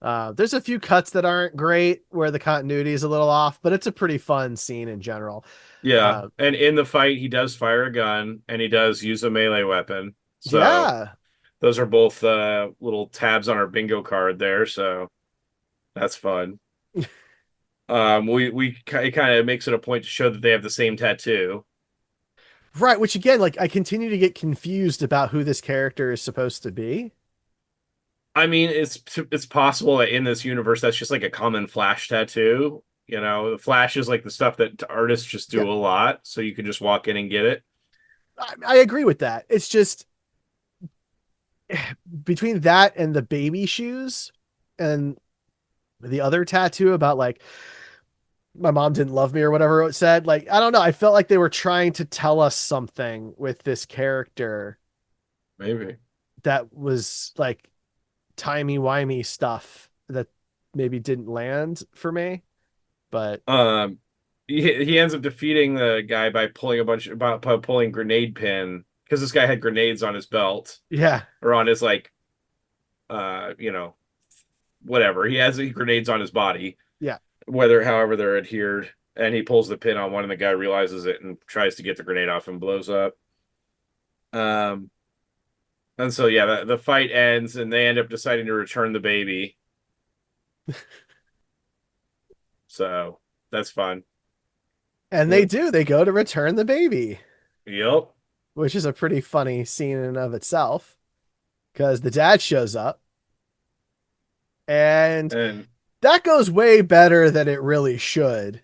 There's a few cuts that aren't great where the continuity is a little off, but it's a pretty fun scene in general. yeah. Uh, And in the fight, he does fire a gun and he does use a melee weapon. So yeah. those are both little tabs on our bingo card there. So that's fun. It kind of makes it a point to show that they have the same tattoo. Right, which again, like I continue to get confused about who this character is supposed to be. I mean, it's possible that in this universe that's just like a common Flash tattoo. You know, the Flash is like the stuff that artists just Yeah, do a lot, so you can just walk in and get it. I agree with that. It's just between that and the baby shoes and the other tattoo about like my mom didn't love me or whatever it said, like I don't know, I felt like they were trying to tell us something with this character Maybe. that was like timey-wimey stuff that maybe didn't land for me. But Um, he ends up defeating the guy by pulling a bunch about by pulling grenade pin because this guy had grenades on his belt yeah, or on his like you know whatever he has grenades on his body yeah. whether however they're adhered and he pulls the pin on one and the guy realizes it and tries to get the grenade off and blows up. Um, and so yeah, the fight ends and they end up deciding to return the baby. So that's fun. And they do, they go to return the baby, Yep. which is a pretty funny scene in and of itself because the dad shows up and And that goes way better than it really should.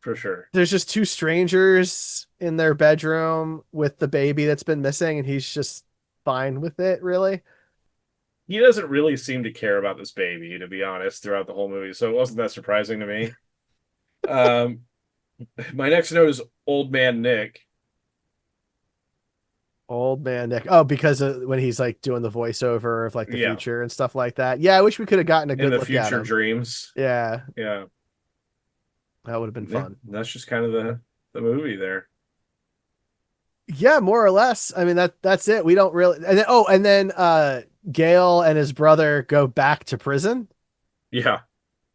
for sure. There's just two strangers in their bedroom with the baby that's been missing, and he's just fine with it, really. He doesn't really seem to care about this baby, to be honest, throughout the whole movie. So it wasn't that surprising to me. Um, my next note is Old Man Nick Old man Nick. Oh, because of when he's like doing the voiceover of like the Yeah, future and stuff like that. Yeah, I wish we could have gotten a in good the look at future him. dreams. Yeah, Yeah, that would have been yeah. fun. That's just kind of the movie there. Yeah, more or less. I mean that's it. We don't really and then, Gale and his brother go back to prison. Yeah,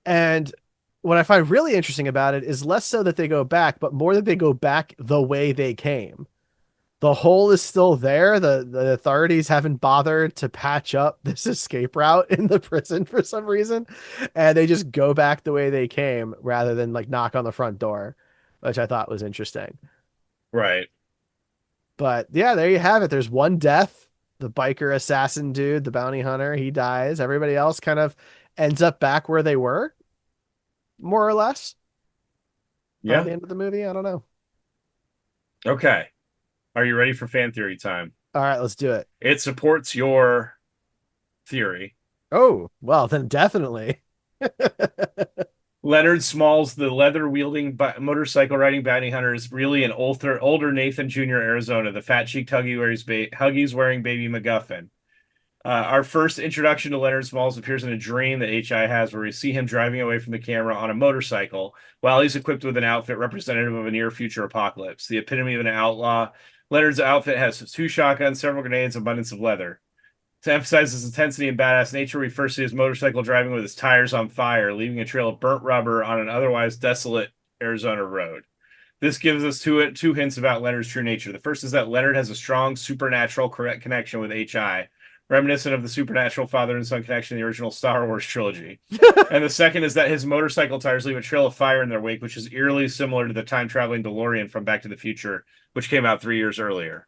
And what I find really interesting about it is less so that they go back, but more that they go back the way they came. The hole is still there. The authorities haven't bothered to patch up this escape route in the prison for some reason. And they just go back the way they came rather than like knock on the front door, which I thought was interesting. right. But yeah, there you have it. There's one death. The biker assassin dude, the bounty hunter, he dies. Everybody else kind of ends up back where they were, more or less, by Yeah. the end of the movie. I don't know. Okay. Are you ready for fan theory time? All right, let's do it. It supports your theory. Oh, well, then definitely. Leonard Smalls, the leather wielding motorcycle riding bounty hunter, is really an older Nathan Jr. Arizona, the fat cheeked Huggies wearing baby MacGuffin. Our first introduction to Leonard Smalls appears in a dream that HI has, where we see him driving away from the camera on a motorcycle while he's equipped with an outfit representative of a near future apocalypse. The epitome of an outlaw, Leonard's outfit has two shotguns, several grenades, abundance of leather. To emphasize his intensity and badass nature, we first see his motorcycle driving with his tires on fire, leaving a trail of burnt rubber on an otherwise desolate Arizona road. This gives us two hints about Leonard's true nature. The first is that Leonard has a strong supernatural connection with HI, reminiscent of the supernatural father and son connection in the original Star Wars trilogy. And the second is that his motorcycle tires leave a trail of fire in their wake, which is eerily similar to the time traveling DeLorean from Back to the Future, which came out 3 years earlier.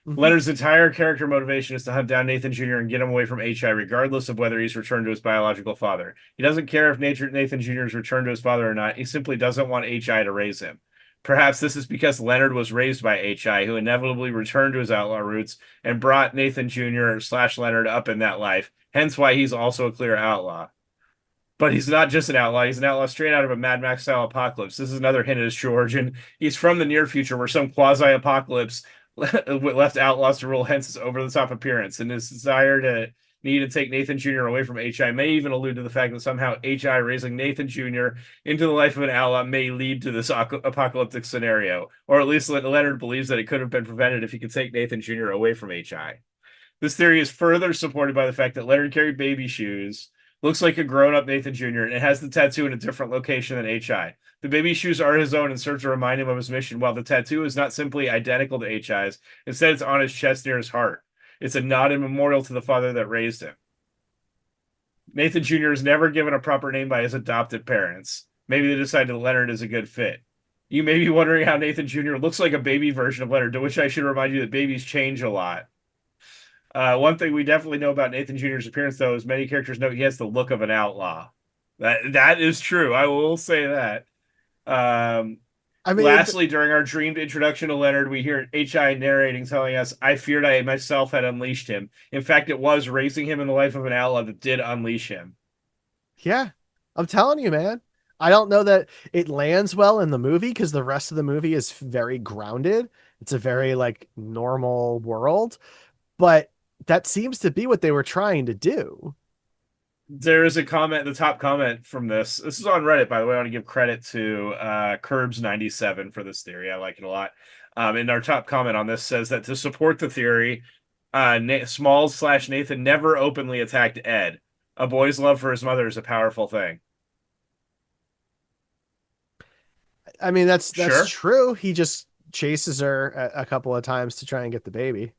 Mhm. Leonard's entire character motivation is to hunt down Nathan Jr. and get him away from HI, regardless of whether he's returned to his biological father. He doesn't care if Nathan Jr. is returned to his father or not. He simply doesn't want HI to raise him. Perhaps this is because Leonard was raised by HI, who inevitably returned to his outlaw roots and brought Nathan Jr. / Leonard up in that life, hence why he's also a clear outlaw. But he's not just an outlaw. He's an outlaw straight out of a Mad Max style apocalypse. This is another hint at his true origin. He's from the near future where some quasi apocalypse left outlaws to rule, hence his over the top appearance. And his desire to need to take Nathan Jr. away from HI may even allude to the fact that somehow HI raising Nathan Jr. into the life of an outlaw may lead to this apocalyptic scenario. Or at least Leonard believes that it could have been prevented if he could take Nathan Jr. away from HI. This theory is further supported by the fact that Leonard carried baby shoes, looks like a grown-up Nathan Jr., and it has the tattoo in a different location than HI. The baby shoes are his own and serve to remind him of his mission, while the tattoo is not simply identical to HI's. Instead, it's on his chest near his heart. It's a nod and memorial to the father that raised him. Nathan Jr. is never given a proper name by his adopted parents. Maybe they decided Leonard is a good fit. You may be wondering how Nathan Jr. looks like a baby version of Leonard, to which I should remind you that babies change a lot. One thing we definitely know about Nathan Jr.'s appearance, though, is many characters note he has the look of an outlaw. That is true. I will say that. Um, I mean, Lastly, during our dreamed introduction to Leonard, we hear H.I. narrating, telling us, "I feared I myself had unleashed him. In fact, it was raising him in the life of an outlaw that did unleash him." yeah, I'm telling you, man. I don't know that it lands well in the movie because the rest of the movie is very grounded. It's a very like normal world, but that seems to be what they were trying to do. There is a comment, the top comment from this. This is on Reddit, by the way. I want to give credit to Curbs97 for this theory. I like it a lot. And our top comment on this says that to support the theory, Smalls slash Nathan never openly attacked Ed. A boy's love for his mother is a powerful thing. I mean, that's Sure. true. He just chases her a couple of times to try and get the baby.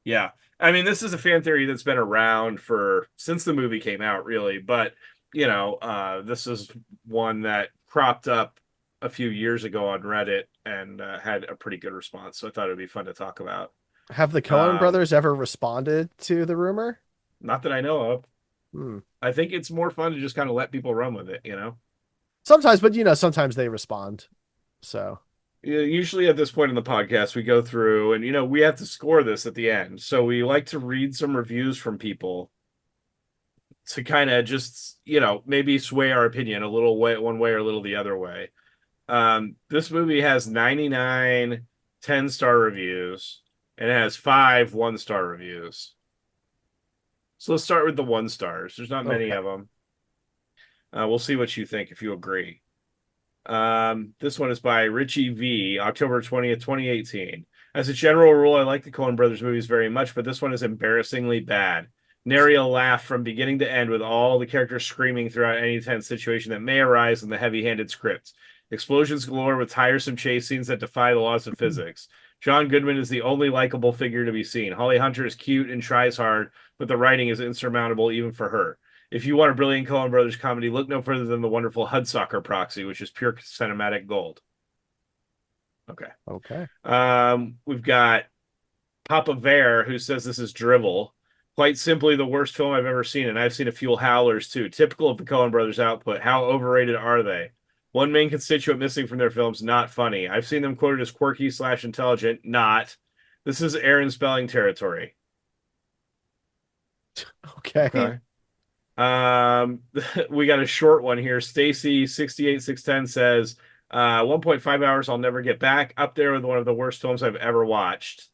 Yeah. I mean, this is a fan theory that's been around for since the movie came out, really. But, this is one that cropped up a few years ago on Reddit and had a pretty good response. So I thought it'd be fun to talk about. Have the Coen Um, brothers ever responded to the rumor? Not that I know of. Hmm. I think it's more fun to just kind of let people run with it. Sometimes, but sometimes they respond. So, Usually at this point in the podcast, we go through and, we have to score this at the end. So we like to read some reviews from people to kind of just, maybe sway our opinion a little way, one way or a little the other way. This movie has 99 10-star reviews and it has 5 1-star reviews. So let's start with the 1-stars. There's not many okay. of them. We'll see what you think if you agree. This one is by Richie V, October 20th, 2018. As a general rule, I like the Coen Brothers movies very much, but this one is embarrassingly bad. Nary a laugh from beginning to end with all the characters screaming throughout any tense situation that may arise in the heavy-handed script. Explosions galore with tiresome chase scenes that defy the laws of physics. John Goodman is the only likable figure to be seen. Holly Hunter is cute and tries hard, but the writing is insurmountable even for her. If you want a brilliant Coen Brothers comedy, look no further than the wonderful Hudsucker Proxy, which is pure cinematic gold. Okay. Okay. We've got Papa Bear, who says this is drivel. Quite simply, the worst film I've ever seen, and I've seen a few howlers too. Typical of the Coen Brothers output. How overrated are they? One main constituent missing from their films, not funny. I've seen them quoted as quirky / intelligent, not. This is Aaron Spelling territory. Okay. Okay. We got a short one here. Stacy 68610 says, 1.5 hours I'll never get back. Up there with one of the worst films I've ever watched.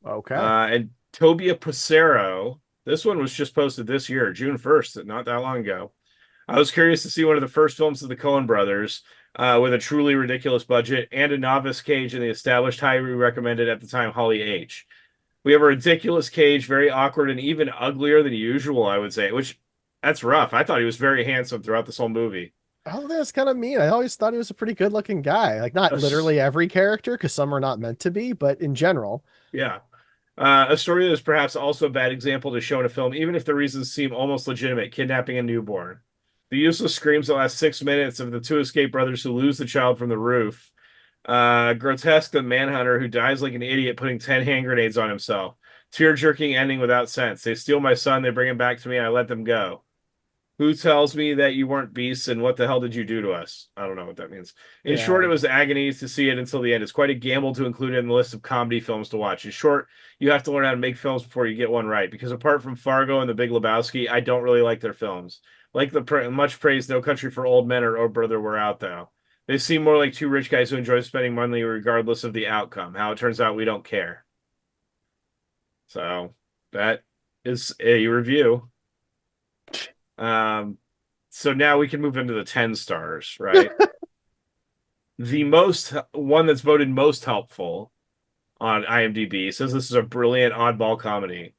Okay. And Tobia Pacero, this one was just posted this year, June 1st, not that long ago. I was curious to see one of the first films of the Coen brothers with a truly ridiculous budget and a novice Cage in the established, highly recommended at the time Holly H. We have a ridiculous Cage, very awkward and even uglier than usual, I would say, which that's rough. I thought he was very handsome throughout this whole movie. Oh, that's kind of mean. I always thought he was a pretty good looking guy. Like not literally every character, because some are not meant to be, but in general. Yeah. A story that is perhaps also a bad example to show in a film, even if the reasons seem almost legitimate, kidnapping a newborn. The useless screams that last 6 minutes of the two escape brothers who lose the child from the roof. Grotesque the manhunter who dies like an idiot putting 10 hand grenades on himself. Tear-jerking ending without sense. They steal my son, they bring him back to me, and I let them go. Who tells me that you weren't beasts and what the hell did you do to us? I don't know what that means. In short, Yeah. it was agony to see it until the end. It's quite a gamble to include it in the list of comedy films to watch. In short, you have to learn how to make films before you get one right. Because apart from Fargo and The Big Lebowski, I don't really like their films. Like the much praised No Country for Old Men or Oh Brother, We're Out Thou. They seem more like two rich guys who enjoy spending money regardless of the outcome. How it turns out, we don't care. So that is a review. So now we can move into the 10 stars, right? The most one that's voted most helpful on IMDb says this is a brilliant oddball comedy.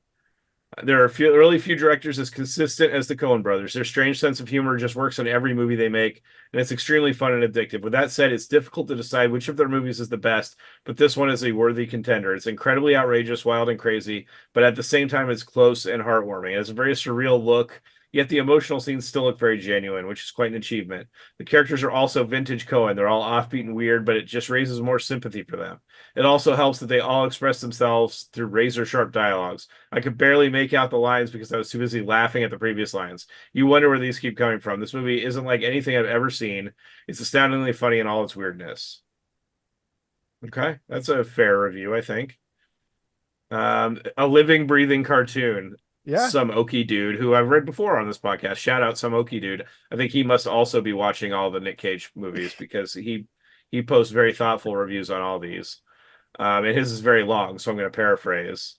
There are really few directors as consistent as the Coen brothers. Their strange sense of humor just works on every movie they make, and it's extremely fun and addictive. With that said, it's difficult to decide which of their movies is the best, but this one is a worthy contender. It's incredibly outrageous, wild, and crazy, but at the same time, it's close and heartwarming. It has a very surreal look yet the emotional scenes still look very genuine, which is quite an achievement. The characters are also vintage Coen. They're all offbeat and weird, but it just raises more sympathy for them. It also helps that they all express themselves through razor sharp dialogues. I could barely make out the lines because I was too busy laughing at the previous lines. You wonder where these keep coming from. This movie isn't like anything I've ever seen. It's astoundingly funny in all its weirdness. Okay, that's a fair review, I think. A living, breathing cartoon. Yeah. Some Okie dude who I've read before on this podcast. Shout out some Okie dude. I think he must also be watching all the Nick Cage movies because he posts very thoughtful reviews on all these. And his is very long, so I'm going to paraphrase.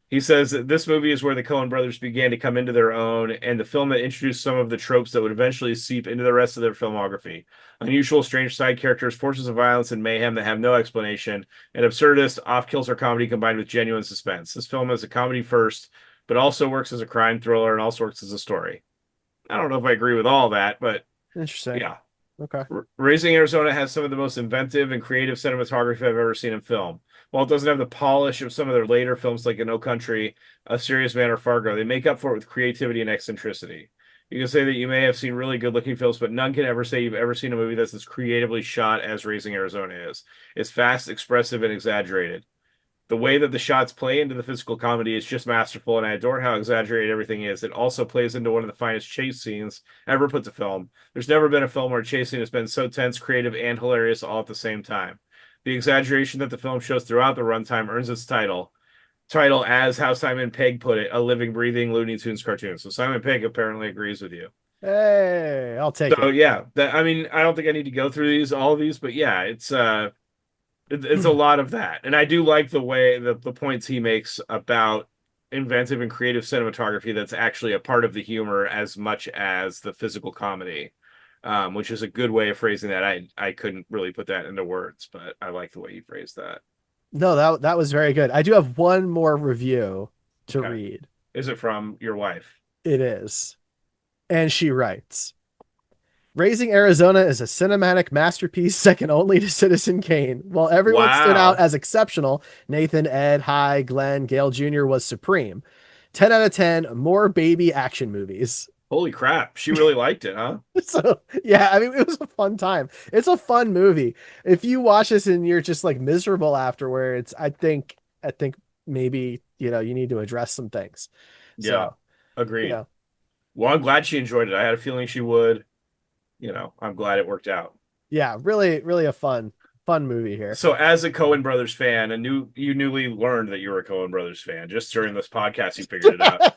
He says that this movie is where the Coen brothers began to come into their own, and the film that introduced some of the tropes that would eventually seep into the rest of their filmography. Unusual, strange side characters, forces of violence and mayhem that have no explanation, and absurdist, off-kilter comedy combined with genuine suspense. This film is a comedy first, but also works as a crime thriller and also works as a story. I don't know if I agree with all that, but Interesting. yeah. Okay. Raising Arizona has some of the most inventive and creative cinematography I've ever seen in film. While it doesn't have the polish of some of their later films like No Country, A Serious Man, or Fargo, they make up for it with creativity and eccentricity. You can say that you may have seen really good-looking films, but none can ever say you've ever seen a movie that's as creatively shot as Raising Arizona is. It's fast, expressive, and exaggerated. The way that the shots play into the physical comedy is just masterful, and I adore how exaggerated everything is. It also plays into one of the finest chase scenes ever put to film. There's never been a film where a chase scene has been so tense, creative, and hilarious all at the same time. The exaggeration that the film shows throughout the runtime earns its title as how Simon Pegg put it, a living, breathing Looney Tunes cartoon. So Simon Pegg apparently agrees with you. Hey, I'll take So it. yeah, I mean, I don't think I need to go through all of these, but yeah, it's a lot of that. And I do like the way the points he makes about inventive and creative cinematography that's actually a part of the humor as much as the physical comedy, which is a good way of phrasing that. I couldn't really put that into words, but I like the way you phrased that. No, that was very good. I do have one more review to Okay. read. Is it from your wife? It is. And she writes, Raising Arizona is a cinematic masterpiece second only to Citizen Kane. While everyone stood out Wow. as exceptional, Nathan, Ed, Hi, Glenn, Gale Jr. was supreme. 10 out of 10 more baby action movies. Holy crap. She really liked it, huh? So, yeah, I mean, it was a fun time. It's a fun movie. If you watch this and you're just like miserable afterwards, I think maybe, you need to address some things. Yeah. So, you Agreed. know, Well, I'm glad she enjoyed it. I had a feeling she would. I'm glad it worked out. yeah, really, really a fun movie here. So, as a Coen Brothers fan, you newly learned that you were a Coen Brothers fan just during this podcast. You figured it out.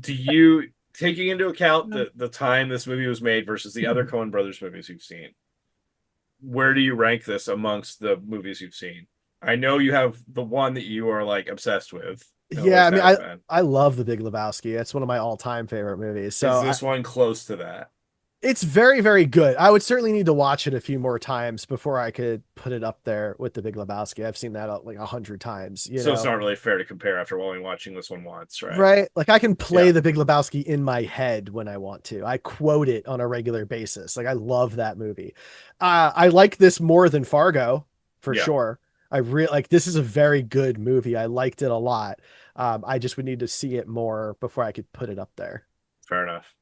Do you, taking into account the time this movie was made versus the other Coen Brothers movies you've seen, where do you rank this amongst the movies you've seen? I know you have the one that you are like obsessed with. It Yeah, always I mean, has I been. I love The Big Lebowski. It's one of my all-time favorite movies. Is So this one close to that? it's very, very good. I would certainly need to watch it a few more times before I could put it up there with The Big Lebowski. I've seen that like 100 times, So it's not really fair to compare after only watching this one once, right? right? Like I can play Yeah. The Big Lebowski in my head when I want to. I quote it on a regular basis. Like I love that movie. I like this more than Fargo for Yeah. sure. I really like this is a very good movie. I liked it a lot. I just would need to see it more before I could put it up there. Fair enough.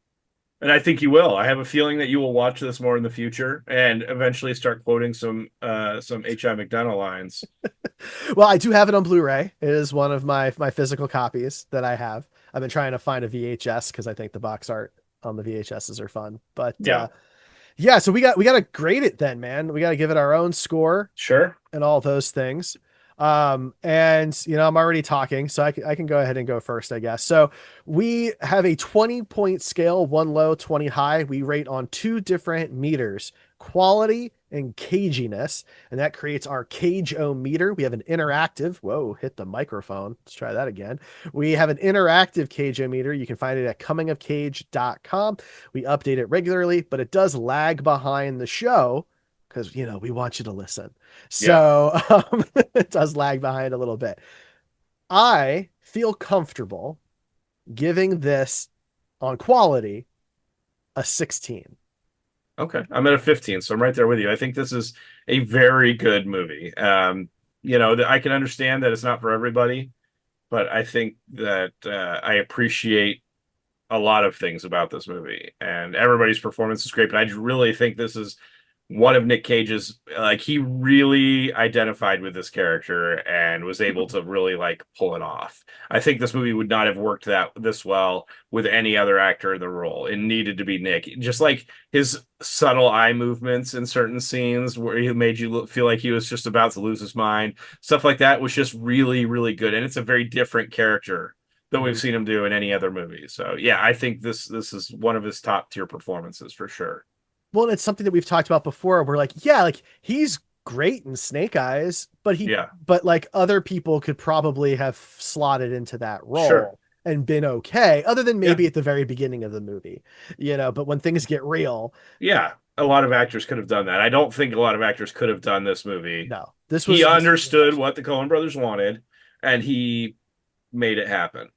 And I think you will. I have a feeling that you will watch this more in the future and eventually start quoting some H.I. McDonough lines. Well, I do have it on Blu-ray. It is one of my physical copies that I have. I've been trying to find a VHS because I think the box art on the VHSs are fun. But Yeah. yeah, so we gotta grade it then, man. We gotta give it our own score Sure. and all those things. And I'm already talking, so I can go ahead and go first, I guess. So we have a 20-point scale, one low, 20 high. We rate on two different meters, quality and caginess, and that creates our cage-o-meter. We have an interactive, whoa, hit the microphone. Let's try that again. We have an interactive cage-o-meter. You can find it at comingofcage.com. We update it regularly, but it does lag behind the show because we want you to listen. Yeah. So it does lag behind a little bit. I feel comfortable giving this on quality a 16. Okay. I'm at a 15, so I'm right there with you. I think this is a very good movie. I can understand that it's not for everybody, but I think that I appreciate a lot of things about this movie, and everybody's performance is great. But I really think this is one of Nick Cage's, like, he really identified with this character and was able to really like pull it off. I think this movie would not have worked that this well with any other actor in the role. It needed to be Nick. Just like his subtle eye movements in certain scenes where he made you feel like he was just about to lose his mind. Stuff like that was just really, really good. And it's a very different character than we've Mhm. seen him do in any other movie. So yeah, I think this is one of his top tier performances for sure. Well, it's something that we've talked about before. We're like, yeah, like he's great in Snake Eyes, Yeah, but like other people could probably have slotted into that sure. role and been okay, other than Yeah. maybe at the very beginning of the movie, but when things get real, Yeah, a lot of actors could have done that. I don't think a lot of actors could have done this movie. no, He this was understood exceptional. what the Coen brothers wanted, and he made it happen.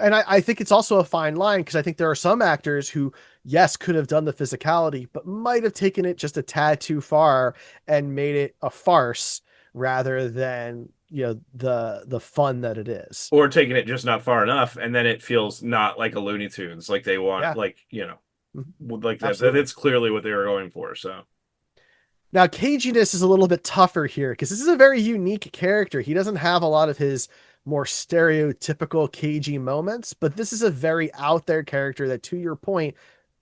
And I think it's also a fine line because I think there are some actors who, yes, could have done the physicality, but might have taken it just a tad too far and made it a farce rather than the fun that it is. Or taking it just not far enough, and then it feels not like a Looney Tunes, like they want, Yeah, like, mhm, like that. absolutely. That's clearly what they were going for. So, Now, caginess is a little bit tougher here because this is a very unique character. He doesn't have a lot of his more stereotypical cagey moments, but this is a very out there character that, to your point,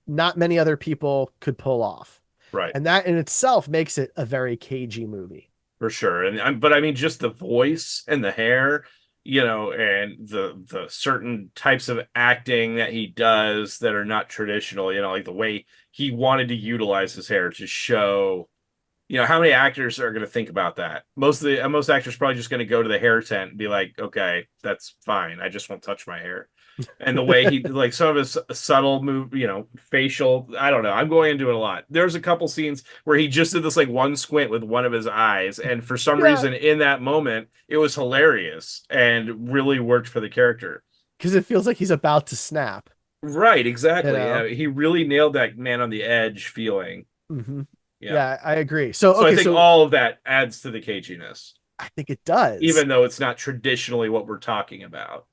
not many other people could pull off. right. And that in itself makes it a very cagey movie. For sure. But I mean, just the voice and the hair, and the certain types of acting that he does that are not traditional, like the way he wanted to utilize his hair to show, how many actors are going to think about that? Most actors probably just going to go to the hair tent and be like, okay, that's fine. I just won't touch my hair. And the way he, like, some of his subtle move, facial, I don't know. I'm going into it a lot. There's a couple scenes where he just did this like one squint with one of his eyes, and for some Yeah, reason in that moment it was hilarious and really worked for the character. because it feels like he's about to snap, Right, you exactly. know? He really nailed that man on the edge feeling. Hmm. Yeah. Yeah, I agree. So, So I okay, think so all of that adds to the caginess, I think it does. even though it's not traditionally what we're talking about.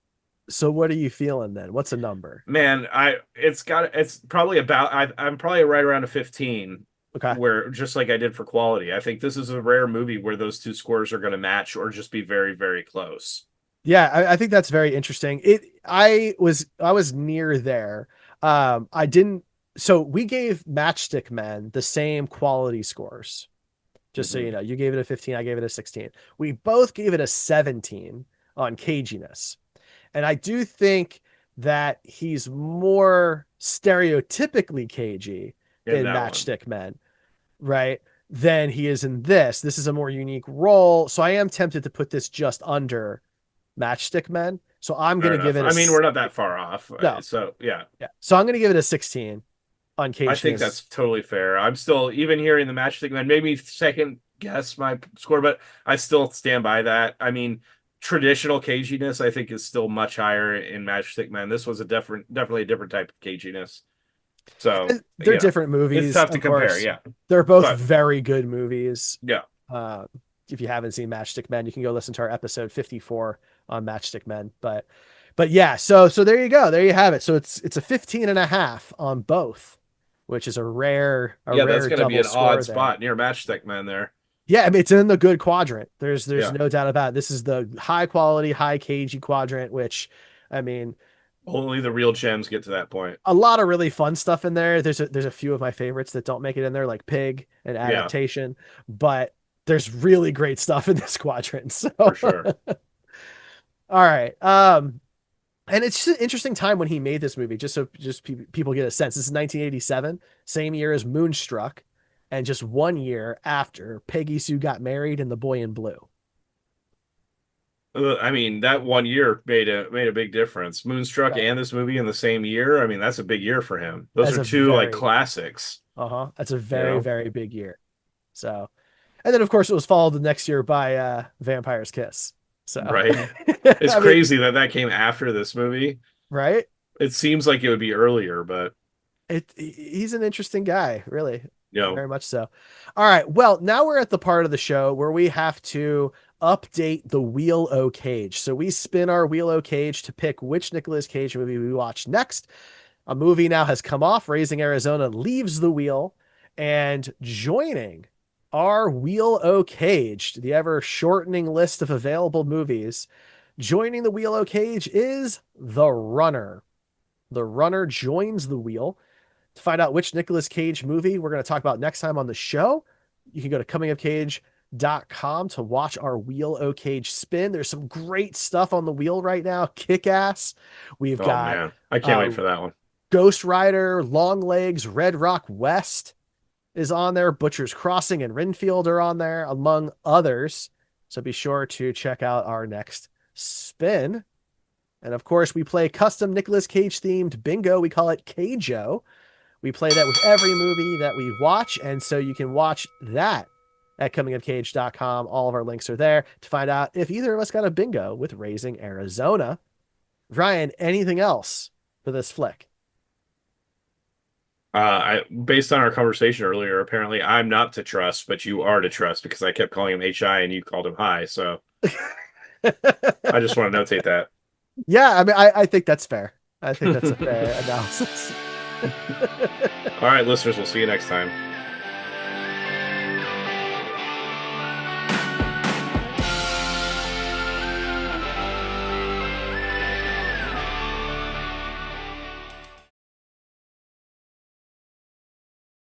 So, what are you feeling then? What's a number? Man, it's probably about, I'm probably right around a 15, Okay. where just like I did for quality. I think this is a rare movie where those two scores are going to match or just be very, very close. Yeah, I think that's very interesting. I was near there. I didn't. So we gave Matchstick Men the same quality scores. Just so Hmm. you know, you gave it a 15, I gave it a 16. We both gave it a 17 on caginess. And I do think that he's more stereotypically cagey In in that one. Matchstick Men, right? Than he is in this. This is a more unique role. So I am tempted to put this just under Matchstick Men. So I'm going Fair to give enough. it I mean, we're not that far off. no. So, yeah, Yeah. So I'm going to give it a 16 on I think that's caginess. totally fair. I'm still, even hearing the matchstick man, maybe second guess my score, but I still stand by that. I mean, traditional caginess, I think, is still much higher in Matchstick Man. This was definitely a different type of caginess. So, They're different it's movies, tough to of compare. course. Yeah. They're both But very good movies. yeah, Uh, if you haven't seen Matchstick Men, you can go listen to our episode 54 on Matchstick Men. But yeah, so there you go. There you have it. So it's a 15 and a half on both, which is a yeah, that's rare going to be double an odd score there. spot near Matchstick Man there. Yeah, I mean it's in the good quadrant. There's Yeah. no doubt about it. This is the high quality, high cagey quadrant, which I mean Only the real gems get to that point. a lot of really fun stuff in there. There's a few of my favorites that don't make it in there, like Pig and Yeah, Adaptation, but there's really great stuff in this quadrant. So, for all sure. right. And it's just an interesting time when he made this movie, just so people get a sense. This is 1987, same year as Moonstruck, and just 1 year after Peggy Sue Got Married and The Boy in Blue. I mean, that 1 year made a big difference. Moonstruck Yeah, and this movie in the same year. I mean, that's a big year for him. Those as are a two like very classics, that's a you very know? very big year. So, and then of course it was followed the next year by Vampire's Kiss. So, Right? It's I mean, crazy that that came after this movie. right? It seems like it would be earlier, but He's an interesting guy, really, you know, very much so. All right, well, now we're at the part of the show where we have to update the Wheel O Cage. So we spin our Wheel O Cage to pick which Nicolas Cage movie we watch next. A movie now has come off. Raising Arizona leaves the wheel, and joining our Wheel O Cage, the ever shortening list of available movies, joining the Wheel O Cage is The Runner. The Runner joins the wheel. To find out which Nicolas Cage movie we're going to talk about next time on the show, you can go to comingofcage.com to watch our Wheel O Cage spin. There's some great stuff on the wheel right now. Kick ass. We've Oh got man, I can't uh, wait for that one. Ghost Rider, Long Legs, Red Rock West is on there. Butcher's Crossing and Renfield are on there, among others. So be sure to check out our next spin. And of course, we play custom Nicolas Cage themed bingo. We call it Cajo. We play that with every movie that we watch. And so you can watch that at comingofcage.com. All of our links are there to find out if either of us got a bingo with Raising Arizona. Ryan, anything else for this flick? Based on our conversation earlier, apparently I'm not to trust, but you are to trust because I kept calling him HI and you called him high. So I just want to notate that. Yeah, I mean, I think that's fair. I think that's a fair analysis. All right, listeners, we'll see you next time.